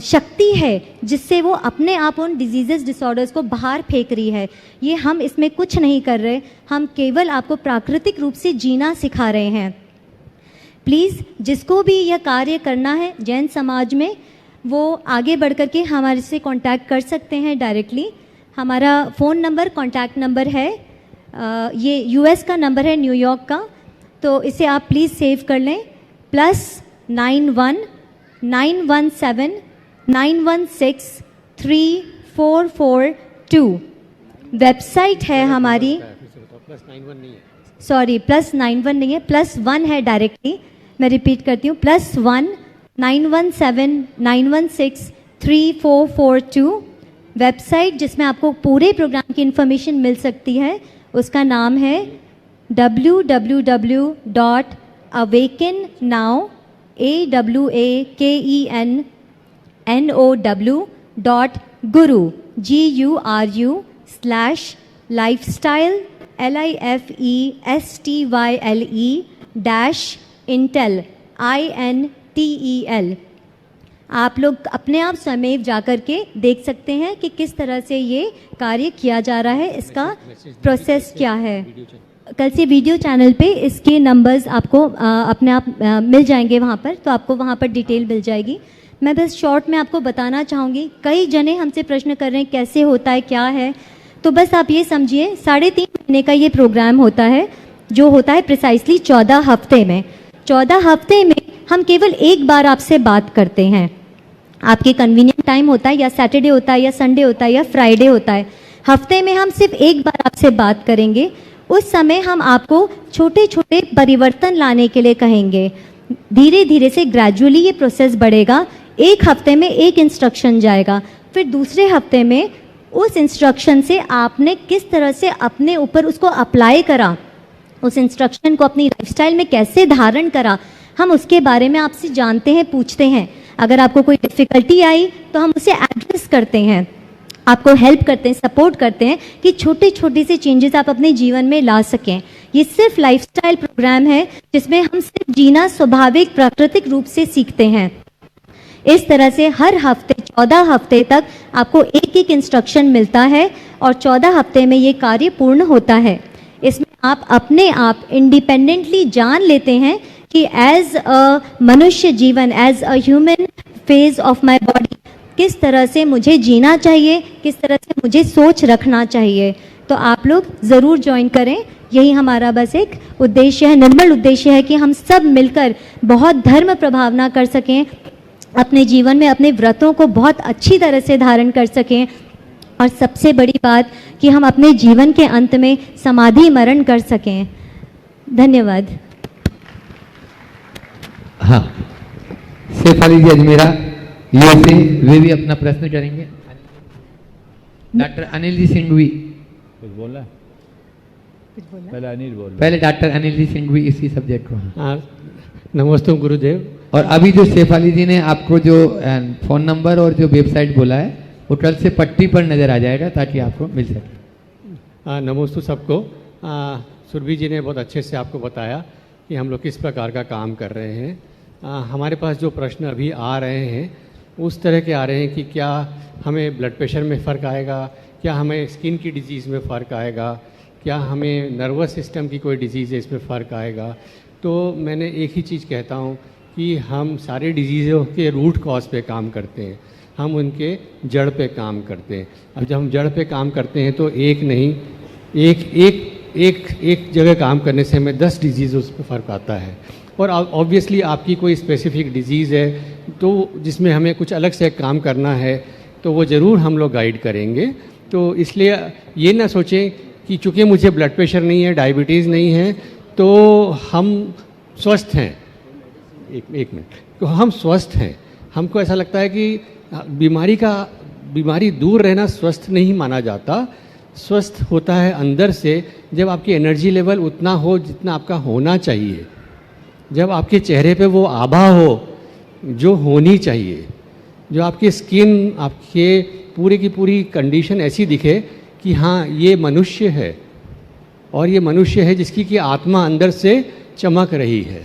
शक्ति है जिससे वो अपने आप उन डिजीज़ डिसऑर्डर्स को बाहर फेंक रही है। ये हम इसमें कुछ नहीं कर रहे, हम केवल आपको प्राकृतिक रूप से जीना सिखा रहे हैं। प्लीज़ जिसको भी यह कार्य करना है जैन समाज में, वो आगे बढ़ कर के हमारे से कांटेक्ट कर सकते हैं डायरेक्टली। हमारा फ़ोन नंबर, कांटेक्ट नंबर है, ये यूएस का नंबर है, न्यूयॉर्क का, तो इसे आप प्लीज़ सेव कर लें। +91 917 916 3442 वेबसाइट है हमारी। सॉरी, +91 नहीं है, +1 है डायरेक्टली। मैं रिपीट करती हूँ, +1 917 916 3442 वेबसाइट जिसमें आपको पूरे प्रोग्राम की इन्फॉर्मेशन मिल सकती है। उसका नाम है www.awakennow AWAKENNOW.guru/lifestyle LIFESTYLE-INTEL INTEL। आप लोग अपने आप स्वयं जाकर के देख सकते हैं कि किस तरह से ये कार्य किया जा रहा है, इसका प्रोसेस क्या है। कल से वीडियो चैनल पे इसके नंबर्स आपको अपने आप मिल जाएंगे वहाँ पर, तो आपको वहाँ पर डिटेल मिल जाएगी। मैं बस शॉर्ट में आपको बताना चाहूँगी, कई जने हमसे प्रश्न कर रहे हैं कैसे होता है, क्या है, तो बस आप ये समझिए 3.5 महीने का ये प्रोग्राम होता है, जो होता है प्रिसाइसली 14 हफ्ते में। 14 हफ्ते में हम केवल एक बार आपसे बात करते हैं। आपके कन्वीनियंट टाइम होता है, या सैटरडे होता है, या संडे होता है, या फ्राइडे होता है। हफ्ते में हम सिर्फ एक बार आपसे बात करेंगे। उस समय हम आपको छोटे छोटे परिवर्तन लाने के लिए कहेंगे। धीरे धीरे से ग्रेजुअली ये प्रोसेस बढ़ेगा। एक हफ्ते में एक इंस्ट्रक्शन जाएगा, फिर दूसरे हफ्ते में उस इंस्ट्रक्शन से आपने किस तरह से अपने ऊपर उसको अप्लाई करा, उस इंस्ट्रक्शन को अपनी लाइफस्टाइल में कैसे धारण करा, हम उसके बारे में आपसे जानते हैं, पूछते हैं। अगर आपको कोई डिफ़िकल्टी आई तो हम उसे एड्रेस करते हैं, आपको हेल्प करते हैं, सपोर्ट करते हैं कि छोटे छोटे से चेंजेस आप अपने जीवन में ला सकें। ये सिर्फ लाइफस्टाइल प्रोग्राम है जिसमें हम सिर्फ जीना स्वाभाविक प्राकृतिक रूप से सीखते हैं। इस तरह से हर हफ्ते 14 हफ्ते तक आपको एक एक इंस्ट्रक्शन मिलता है और 14 हफ्ते में ये कार्य पूर्ण होता है। इसमें आप अपने आप इंडिपेंडेंटली जान लेते हैं कि एज अ मनुष्य जीवन, as a human phase of my body, किस तरह से मुझे जीना चाहिए, किस तरह से मुझे सोच रखना चाहिए। तो आप लोग ज़रूर ज्वाइन करें। यही हमारा बस एक उद्देश्य है, निर्मल उद्देश्य है कि हम सब मिलकर बहुत धर्म प्रभावना कर सकें, अपने जीवन में अपने व्रतों को बहुत अच्छी तरह से धारण कर सकें, और सबसे बड़ी बात कि हम अपने जीवन के अंत में समाधि मरण कर सकें। धन्यवाद। हाँ, सैफ अली जी अजमेरा यूएसए, वे भी अपना प्रश्न करेंगे। डॉक्टर अनिल जी सिंघवी, कुछ बोला? पहले अनिल बोल। पहले डॉक्टर अनिल जी सिंघवी इसी सब्जेक्ट को। हाँ, नमस्ते गुरुदेव। और अभी जो सैफ अली जी ने आपको जो फ़ोन नंबर और जो वेबसाइट बोला है वो कल से पट्टी पर नज़र आ जाएगा ताकि आपको मिल सके। नमस्ते सबको। सुरभि जी ने बहुत अच्छे से आपको बताया कि हम लोग किस प्रकार का काम कर रहे हैं। हमारे पास जो प्रश्न अभी आ रहे हैं उस तरह के आ रहे हैं कि क्या हमें ब्लड प्रेशर में फ़र्क आएगा, क्या हमें स्किन की डिजीज़ में फ़र्क आएगा, क्या हमें नर्वस सिस्टम की कोई डिजीज़ है इसमें फ़र्क आएगा। तो मैंने एक ही चीज़ कहता हूँ कि हम सारे डिजीज़ों के रूट कॉज पे काम करते हैं, हम उनके जड़ पे काम करते हैं। अब जब हम जड़ पे काम करते हैं तो एक नहीं, एक जगह काम करने से हमें 10 डिजीज़ उस पर फ़र्क आता है। और ऑब्वियसली आपकी कोई स्पेसिफिक डिजीज़ है तो जिसमें हमें कुछ अलग से काम करना है तो वो ज़रूर हम लोग गाइड करेंगे। तो इसलिए ये ना सोचें कि चूँकि मुझे ब्लड प्रेशर नहीं है, डायबिटीज़ नहीं है, तो हम स्वस्थ हैं। एक मिनट, तो हम स्वस्थ हैं। हमको ऐसा लगता है कि बीमारी दूर रहना स्वस्थ नहीं माना जाता। स्वस्थ होता है अंदर से जब आपकी एनर्जी लेवल उतना हो जितना आपका होना चाहिए, जब आपके चेहरे पे वो आभा हो जो होनी चाहिए, जो आपकी स्किन, आपके पूरी की पूरी कंडीशन ऐसी दिखे कि हाँ ये मनुष्य है, और ये मनुष्य है जिसकी कि आत्मा अंदर से चमक रही है।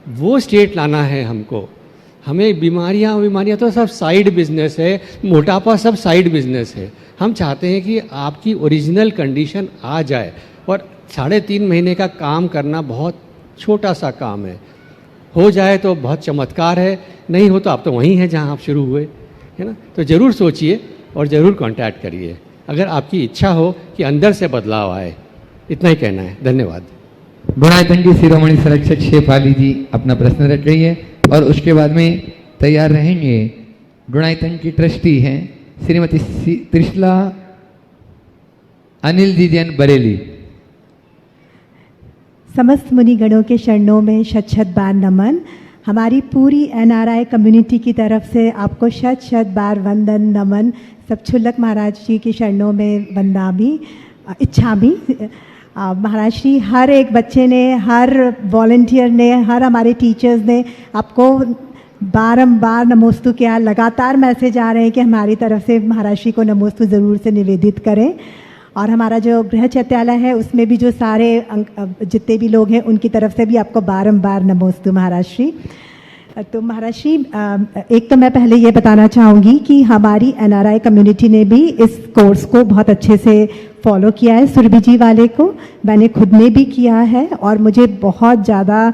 वो स्टेट लाना है हमको। हमें बीमारियां तो सब साइड बिजनेस है, मोटापा सब साइड बिजनेस है। हम चाहते हैं कि आपकी ओरिजिनल कंडीशन आ जाए, और 3.5 महीने का काम करना बहुत छोटा सा काम है। हो जाए तो बहुत चमत्कार है, नहीं हो तो आप तो वहीं हैं जहां आप शुरू हुए, है ना। तो ज़रूर सोचिए और ज़रूर कांटेक्ट करिए अगर आपकी इच्छा हो कि अंदर से बदलाव आए। इतना ही कहना है। धन्यवाद। गुणायतन की शिरोमणि संरक्षक सैफ अली जी अपना प्रश्न रख रही है, और उसके बाद में तैयार रहेंगे गुणायतन की ट्रस्टी हैं श्रीमती त्रिशला अनिल जी जैन बरेली। समस्त मुनिगणों के शरणों में शत शत बार नमन। हमारी पूरी NRI कम्युनिटी की तरफ से आपको शत शत बार वंदन नमन। सब छुल्लक महाराज जी के शरणों में वंदामी इच्छामी। महाराज जी, हर एक बच्चे ने, हर वॉलंटियर ने, हर हमारे टीचर्स ने आपको बारंबार नमोस्तु किया। लगातार मैसेज आ रहे हैं कि हमारी तरफ से महाराज जी को नमोस्तु ज़रूर से निवेदित करें। और हमारा जो गृह चैत्यालय है उसमें भी जो सारे जितने भी लोग हैं उनकी तरफ से भी आपको बारंबार नमोस्तु महाराज जी। तो महाराज जी, एक तो मैं पहले ये बताना चाहूँगी कि हमारी NRI कम्युनिटी ने भी इस कोर्स को बहुत अच्छे से फॉलो किया है। सुरभि जी वाले को मैंने खुद ने भी किया है और मुझे बहुत ज़्यादा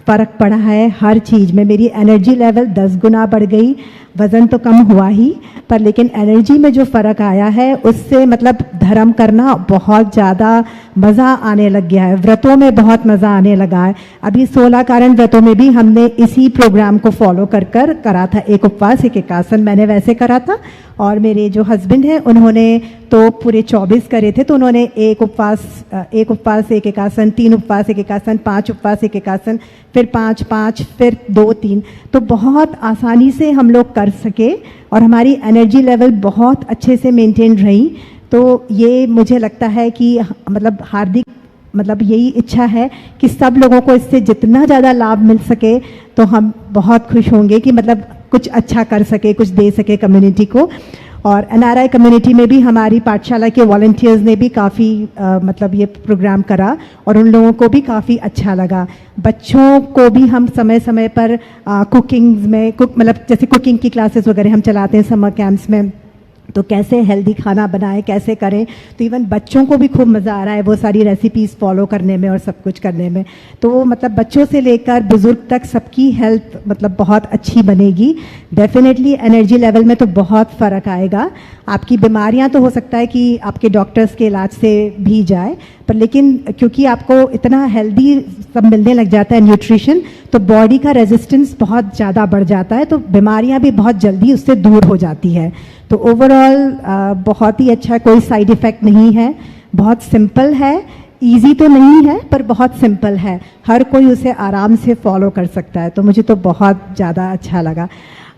फ़र्क पड़ा है हर चीज़ में। मेरी एनर्जी लेवल 10 गुना बढ़ गई। वज़न तो कम हुआ ही, पर लेकिन एनर्जी में जो फ़र्क आया है उससे मतलब धर्म करना बहुत ज़्यादा मज़ा आने लग गया है। व्रतों में बहुत मज़ा आने लगा है। अभी 16 कारण व्रतों में भी हमने इसी प्रोग्राम को फॉलो कर करा था। एक उपवास एक एकासन मैंने वैसे करा था, और मेरे जो हस्बैंड हैं उन्होंने तो पूरे 24 करे थे। तो उन्होंने एक उपवास एक एकासन, 3 उपवास एक एकासन, 5 उपवास एक एकासन, फिर 5-5, फिर 2-3। तो बहुत आसानी से हम लोग कर सके और हमारी एनर्जी लेवल बहुत अच्छे से मेंटेन रही। तो ये मुझे लगता है कि मतलब हार्दिक मतलब यही इच्छा है कि सब लोगों को इससे जितना ज़्यादा लाभ मिल सके तो हम बहुत खुश होंगे कि मतलब कुछ अच्छा कर सके, कुछ दे सके कम्युनिटी को। और NRI कम्युनिटी में भी हमारी पाठशाला के वॉलंटियर्स ने भी काफ़ी मतलब ये प्रोग्राम करा और उन लोगों को भी काफ़ी अच्छा लगा। बच्चों को भी हम समय समय पर कुकिंग्स में मतलब जैसे कुकिंग की क्लासेस वगैरह हम चलाते हैं समर कैंप्स में, तो कैसे हेल्दी खाना बनाएं, कैसे करें। तो इवन बच्चों को भी खूब मज़ा आ रहा है वो सारी रेसिपीज़ फॉलो करने में और सब कुछ करने में। तो मतलब बच्चों से लेकर बुज़ुर्ग तक सबकी हेल्थ मतलब बहुत अच्छी बनेगी। डेफिनेटली एनर्जी लेवल में तो बहुत फ़र्क आएगा। आपकी बीमारियां तो हो सकता है कि आपके डॉक्टर्स के इलाज से भी जाए, पर लेकिन क्योंकि आपको इतना हेल्दी सब मिलने लग जाता है न्यूट्रिशन, तो बॉडी का रेजिस्टेंस बहुत ज़्यादा बढ़ जाता है, तो बीमारियां भी बहुत जल्दी उससे दूर हो जाती है। तो ओवरऑल बहुत ही अच्छा, कोई साइड इफ़ेक्ट नहीं है, बहुत सिंपल है, इजी तो नहीं है पर बहुत सिंपल है, हर कोई उसे आराम से फॉलो कर सकता है। तो मुझे तो बहुत ज़्यादा अच्छा लगा।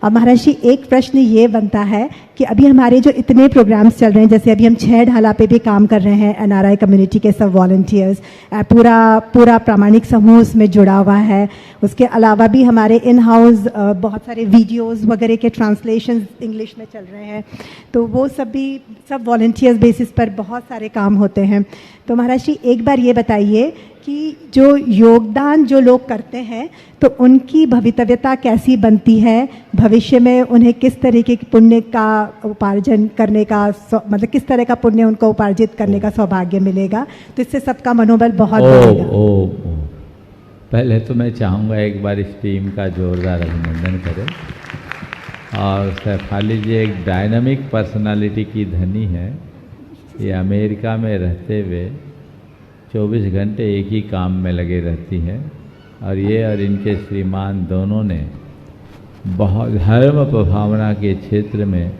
अब महाराज जी एक प्रश्न ये बनता है कि अभी हमारे जो इतने प्रोग्राम्स चल रहे हैं, जैसे अभी हम 6 ढाला पे भी काम कर रहे हैं, एनआरआई कम्युनिटी के सब वॉलंटियर्स, पूरा प्रामाणिक समूह उसमें जुड़ा हुआ है। उसके अलावा भी हमारे इन हाउस बहुत सारे वीडियोस वगैरह के ट्रांसलेशन इंग्लिश में चल रहे हैं, तो वो सब वॉलंटियर्स बेसिस पर बहुत सारे काम होते हैं। तो महाराज जी एक बार ये बताइए कि जो योगदान जो लोग करते हैं तो उनकी भवितव्यता कैसी बनती है, भविष्य में उन्हें किस तरीके के पुण्य का उपार्जन करने का मतलब किस तरह का पुण्य उनको उपार्जित करने का सौभाग्य मिलेगा, तो इससे सबका मनोबल बहुत बढ़ेगा। पहले तो मैं चाहूँगा एक बार इस टीम का जोरदार अभिनंदन करें। और शेफाली जी एक डायनामिक पर्सनालिटी की धनी है। ये अमेरिका में रहते हुए 24 घंटे एक ही काम में लगे रहती हैं, और ये और इनके श्रीमान दोनों ने बहुत धर्म प्रभावना के क्षेत्र में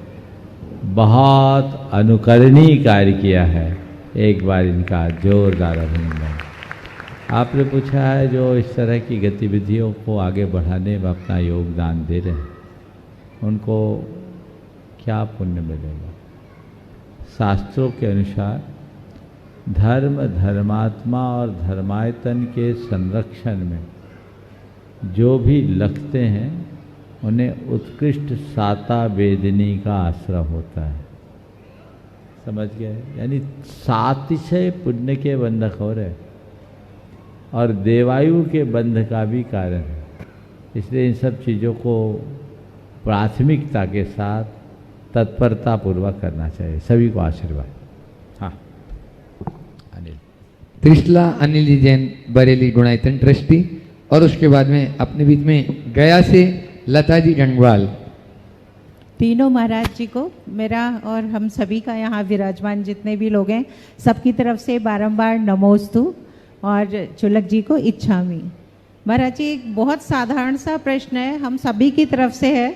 बहुत अनुकरणीय कार्य किया है। एक बार इनका जोरदार अभिनंदन। आपने पूछा है जो इस तरह की गतिविधियों को आगे बढ़ाने में अपना योगदान दे रहे हैं, उनको क्या पुण्य मिलेगा। शास्त्रों के अनुसार धर्म, धर्मात्मा और धर्मायतन के संरक्षण में जो भी लगते हैं उन्हें उत्कृष्ट साता वेदनी का आश्रय होता है। समझ गए? यानी सातिशय पुण्य के बंधक हो रहे और देवायु के बंध का भी कारण है। इसलिए इन सब चीज़ों को प्राथमिकता के साथ तत्परता पूर्वक करना चाहिए। सभी को आशीर्वाद। हाँ, अनिल त्रिशला अनिल जी जैन, बरेली गुणायतन ट्रस्टी, और उसके बाद में अपने बीच में गया से लता जी डंडवाल। तीनों महाराज जी को मेरा और हम सभी का यहाँ विराजमान जितने भी लोग हैं सबकी तरफ से बारंबार नमोस्तु, और चुलक जी को इच्छामी। महाराज जी एक बहुत साधारण सा प्रश्न है, हम सभी की तरफ से है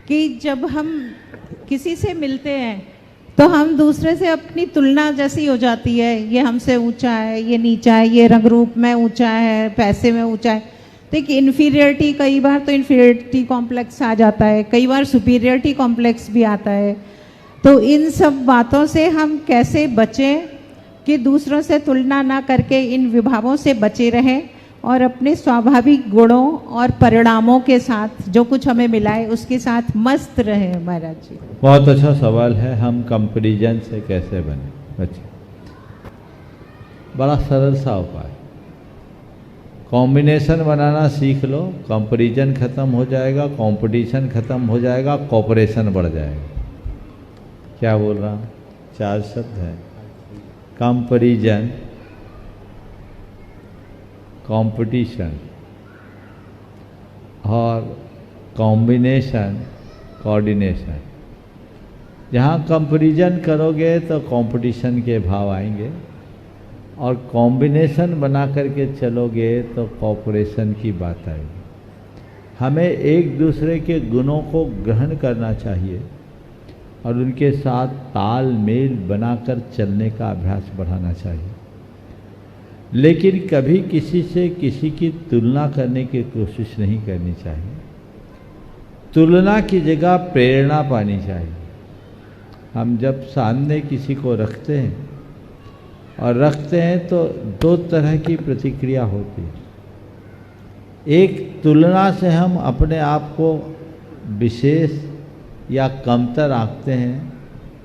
कि जब हम किसी से मिलते हैं तो हम दूसरे से अपनी तुलना जैसी हो जाती है, ये हमसे ऊंचा है, ये नीचा है, ये रंग रूप में ऊंचा है, पैसे में ऊंचा है। तो एक इन्फीरियरिटी, कई बार तो इन्फीरियरिटी कॉम्प्लेक्स आ जाता है, कई बार सुपीरियरिटी कॉम्प्लेक्स भी आता है। तो इन सब बातों से हम कैसे बचें कि दूसरों से तुलना ना करके इन विभावों से बचे रहें और अपने स्वाभाविक गुणों और परिणामों के साथ जो कुछ हमें मिला है उसके साथ मस्त रहे। महाराज जी बहुत अच्छा सवाल है। हम कंपैरिजन से कैसे बने बच्चे? बड़ा सरल सा उपाय, कॉम्बिनेशन बनाना सीख लो, कंपैरिजन खत्म हो जाएगा, कंपटीशन खत्म हो जाएगा, कोऑपरेशन बढ़ जाएगा। क्या बोल रहा हूँ? 4 शब्द है, कंपैरिजन, कंपटीशन और कॉम्बिनेशन, कोऑर्डिनेशन। जहाँ कंपैरिजन करोगे तो कंपटीशन के भाव आएंगे, और कॉम्बिनेशन बना करके चलोगे तो कोऑपरेशन की बात आएगी। हमें एक दूसरे के गुणों को ग्रहण करना चाहिए और उनके साथ तालमेल बनाकर चलने का अभ्यास बढ़ाना चाहिए। लेकिन कभी किसी से किसी की तुलना करने की कोशिश नहीं करनी चाहिए। तुलना की जगह प्रेरणा पानी चाहिए। हम जब सामने किसी को रखते हैं तो 2 तरह की प्रतिक्रिया होती है। एक, तुलना से हम अपने आप को विशेष या कमतर आंकते हैं,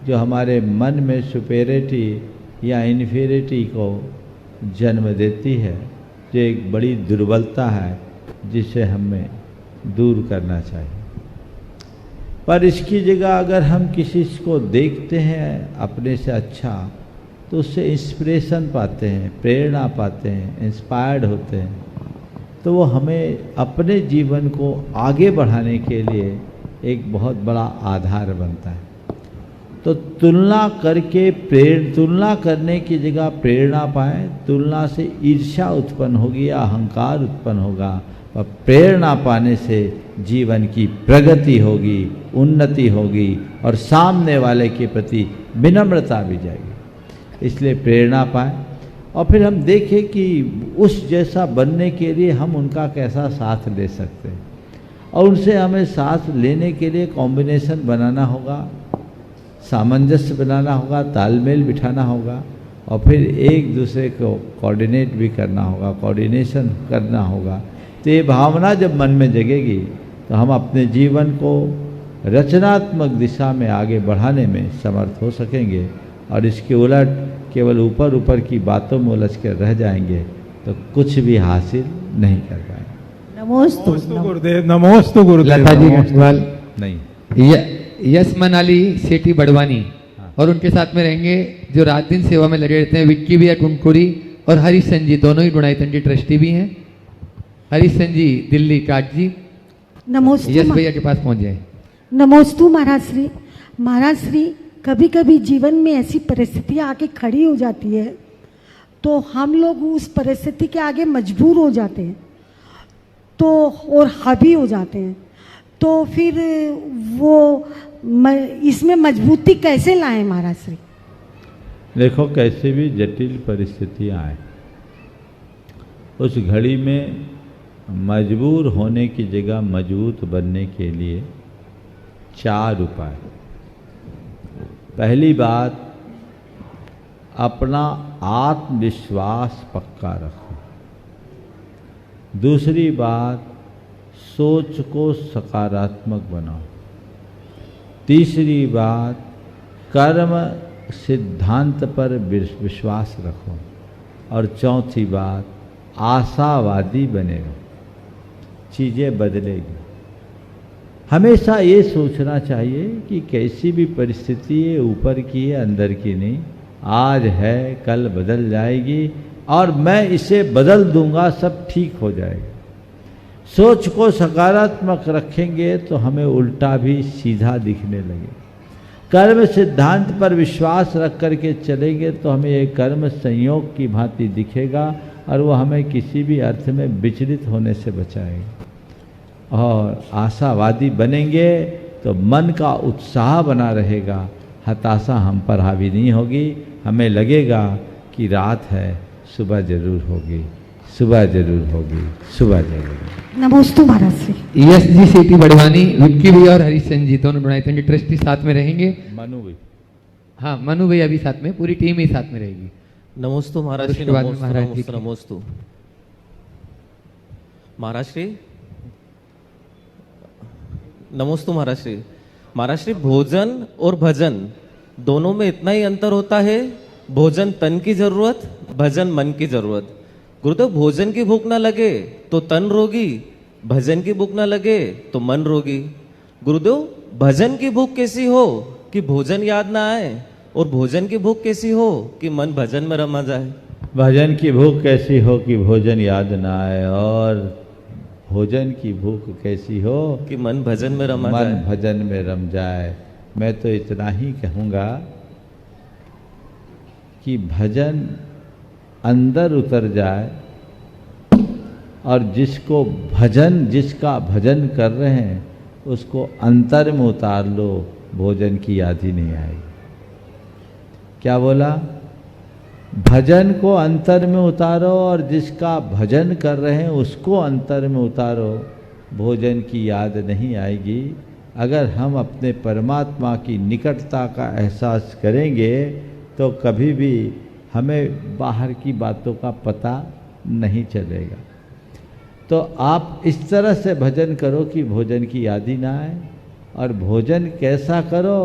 जो हमारे मन में सुपेरिटी या इन्फीरियरिटी को जन्म देती है, जो एक बड़ी दुर्बलता है जिसे हमें दूर करना चाहिए। पर इसकी जगह अगर हम किसी को देखते हैं अपने से अच्छा, तो उससे इंस्पिरेशन पाते हैं, प्रेरणा पाते हैं, इंस्पायर्ड होते हैं, तो वो हमें अपने जीवन को आगे बढ़ाने के लिए एक बहुत बड़ा आधार बनता है। तो तुलना करके तुलना करने की जगह प्रेरणा पाएं। तुलना से ईर्ष्या उत्पन्न होगी, अहंकार उत्पन्न होगा, और प्रेरणा पाने से जीवन की प्रगति होगी, उन्नति होगी और सामने वाले के प्रति विनम्रता भी जाएगी। इसलिए प्रेरणा पाएं और फिर हम देखें कि उस जैसा बनने के लिए हम उनका कैसा साथ ले सकते हैं, और उनसे हमें साथ लेने के लिए कॉम्बिनेशन बनाना होगा, सामंजस्य बनाना होगा, तालमेल बिठाना होगा, और फिर एक दूसरे को कोऑर्डिनेट भी करना होगा, कोऑर्डिनेशन करना होगा। तो ये भावना जब मन में जगेगी तो हम अपने जीवन को रचनात्मक दिशा में आगे बढ़ाने में समर्थ हो सकेंगे, और इसके उलट केवल ऊपर ऊपर की बातों में उलझ कर रह जाएंगे तो कुछ भी हासिल नहीं कर पाएंगे। नमोस्तु गुरुदेव, नमोस्तु गुरुदेव। लता जी का सवाल नहीं, यस मनाली सेठी बड़वानी और उनके साथ में रहेंगे जो रात दिन सेवा में लगे रहते हैं, विक्की भैया टुनकुरी और हरीश सेन जी, दोनों ही डुणाईतन जी ट्रस्टी भी हैं। हरीश सेन जी दिल्ली काट जी, नमोस्तु यस भैया के पास पहुंच जाए। नमोस्तु महाराज श्री। महाराज श्री, कभी कभी जीवन में ऐसी परिस्थितियाँ आके खड़ी हो जाती है तो हम लोग उस परिस्थिति के आगे मजबूर हो जाते हैं तो और हावी हो जाते हैं, तो फिर वो इसमें मजबूती कैसे लाएं महाराज श्री? देखो, कैसे भी जटिल परिस्थितियाँ आए, उस घड़ी में मजबूर होने की जगह मजबूत बनने के लिए 4 उपाय। पहली बात, अपना आत्मविश्वास पक्का रखो। दूसरी बात, सोच को सकारात्मक बनाओ। तीसरी बात, कर्म सिद्धांत पर विश्वास रखो। और चौथी बात, आशावादी बने रहो, चीज़ें बदलेगी। हमेशा ये सोचना चाहिए कि कैसी भी परिस्थिति है, ऊपर की है अंदर की नहीं, आज है कल बदल जाएगी और मैं इसे बदल दूंगा, सब ठीक हो जाएगा। सोच को सकारात्मक रखेंगे तो हमें उल्टा भी सीधा दिखने लगे। कर्म सिद्धांत पर विश्वास रख करके चलेंगे तो हमें ये कर्म संयोग की भांति दिखेगा और वो हमें किसी भी अर्थ में विचलित होने से बचाएगा। और आशावादी बनेंगे तो मन का उत्साह बना रहेगा, हताशा हम पर हावी नहीं होगी। हमें लगेगा कि रात है, सुबह जरूर होगी, सुबह जरूर होगी, सुबह जरूर होगी। नमोस्तु महाराज श्री। यस जी सेठी बड़वानी, विक्की भैया और हरीश सेन जी दोनों डुणाईतन जी ट्रस्टी साथ में रहेंगे। मनु भी, हाँ मनु भैया भी साथ में, पूरी टीम ही साथ में रहेगी। नमोस्तु महाराज श्री। नमोस्तु महाराज श्री। नमोस्तु महाराज श्री। महाराज श्री, भोजन और भजन दोनों में इतना ही अंतर होता है। भोजन तन की जरूरत, भजन मन की जरूरत। गुरुदेव, भोजन की भूख ना लगे तो तन रोगी, भजन की भूख ना लगे तो मन रोगी। गुरुदेव, भजन की भूख कैसी हो कि भोजन याद ना आए, और भोजन की भूख कैसी हो कि मन भजन में रमा जाए? भजन की भूख कैसी हो कि भोजन याद ना आए, और भोजन की भूख कैसी हो कि मन भजन में रमा जाए। मन भजन में रम जाए। मैं तो इतना ही कहूँगा कि भजन अंदर उतर जाए, और जिसका भजन कर रहे हैं उसको अंतर में उतार लो, भोजन की याद ही नहीं आएगी। क्या बोला? भजन को अंतर में उतारो और जिसका भजन कर रहे हैं उसको अंतर में उतारो, भोजन की याद नहीं आएगी। अगर हम अपने परमात्मा की निकटता का एहसास करेंगे तो कभी भी हमें बाहर की बातों का पता नहीं चलेगा। तो आप इस तरह से भजन करो कि भोजन की याद ही ना आए, और भोजन कैसा करो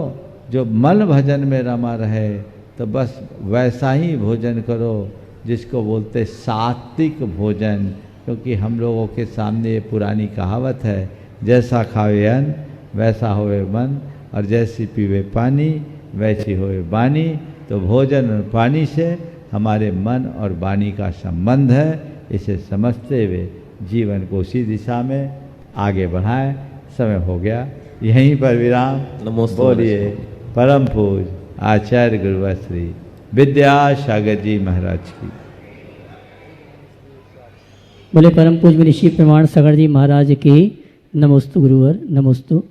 जो मन भजन में रमा रहे। तो बस वैसा ही भोजन करो जिसको बोलते सात्विक भोजन, क्योंकि हम लोगों के सामने ये पुरानी कहावत है, जैसा खावे अन्न वैसा होवे मन, और जैसी पीवे पानी वैसी होवे वाणी। तो भोजन और पानी से हमारे मन और वाणी का संबंध है। इसे समझते हुए जीवन को उसी दिशा में आगे बढ़ाएं। समय हो गया, यहीं पर विराम। नमोस्तु। बोलिए परम पूज आचार्य गुरुवर श्री विद्यासागर जी महाराज की। बोले परम पूज्य ऋषि प्रमाण सागर जी महाराज की नमोस्तु गुरुवर, नमोस्तु।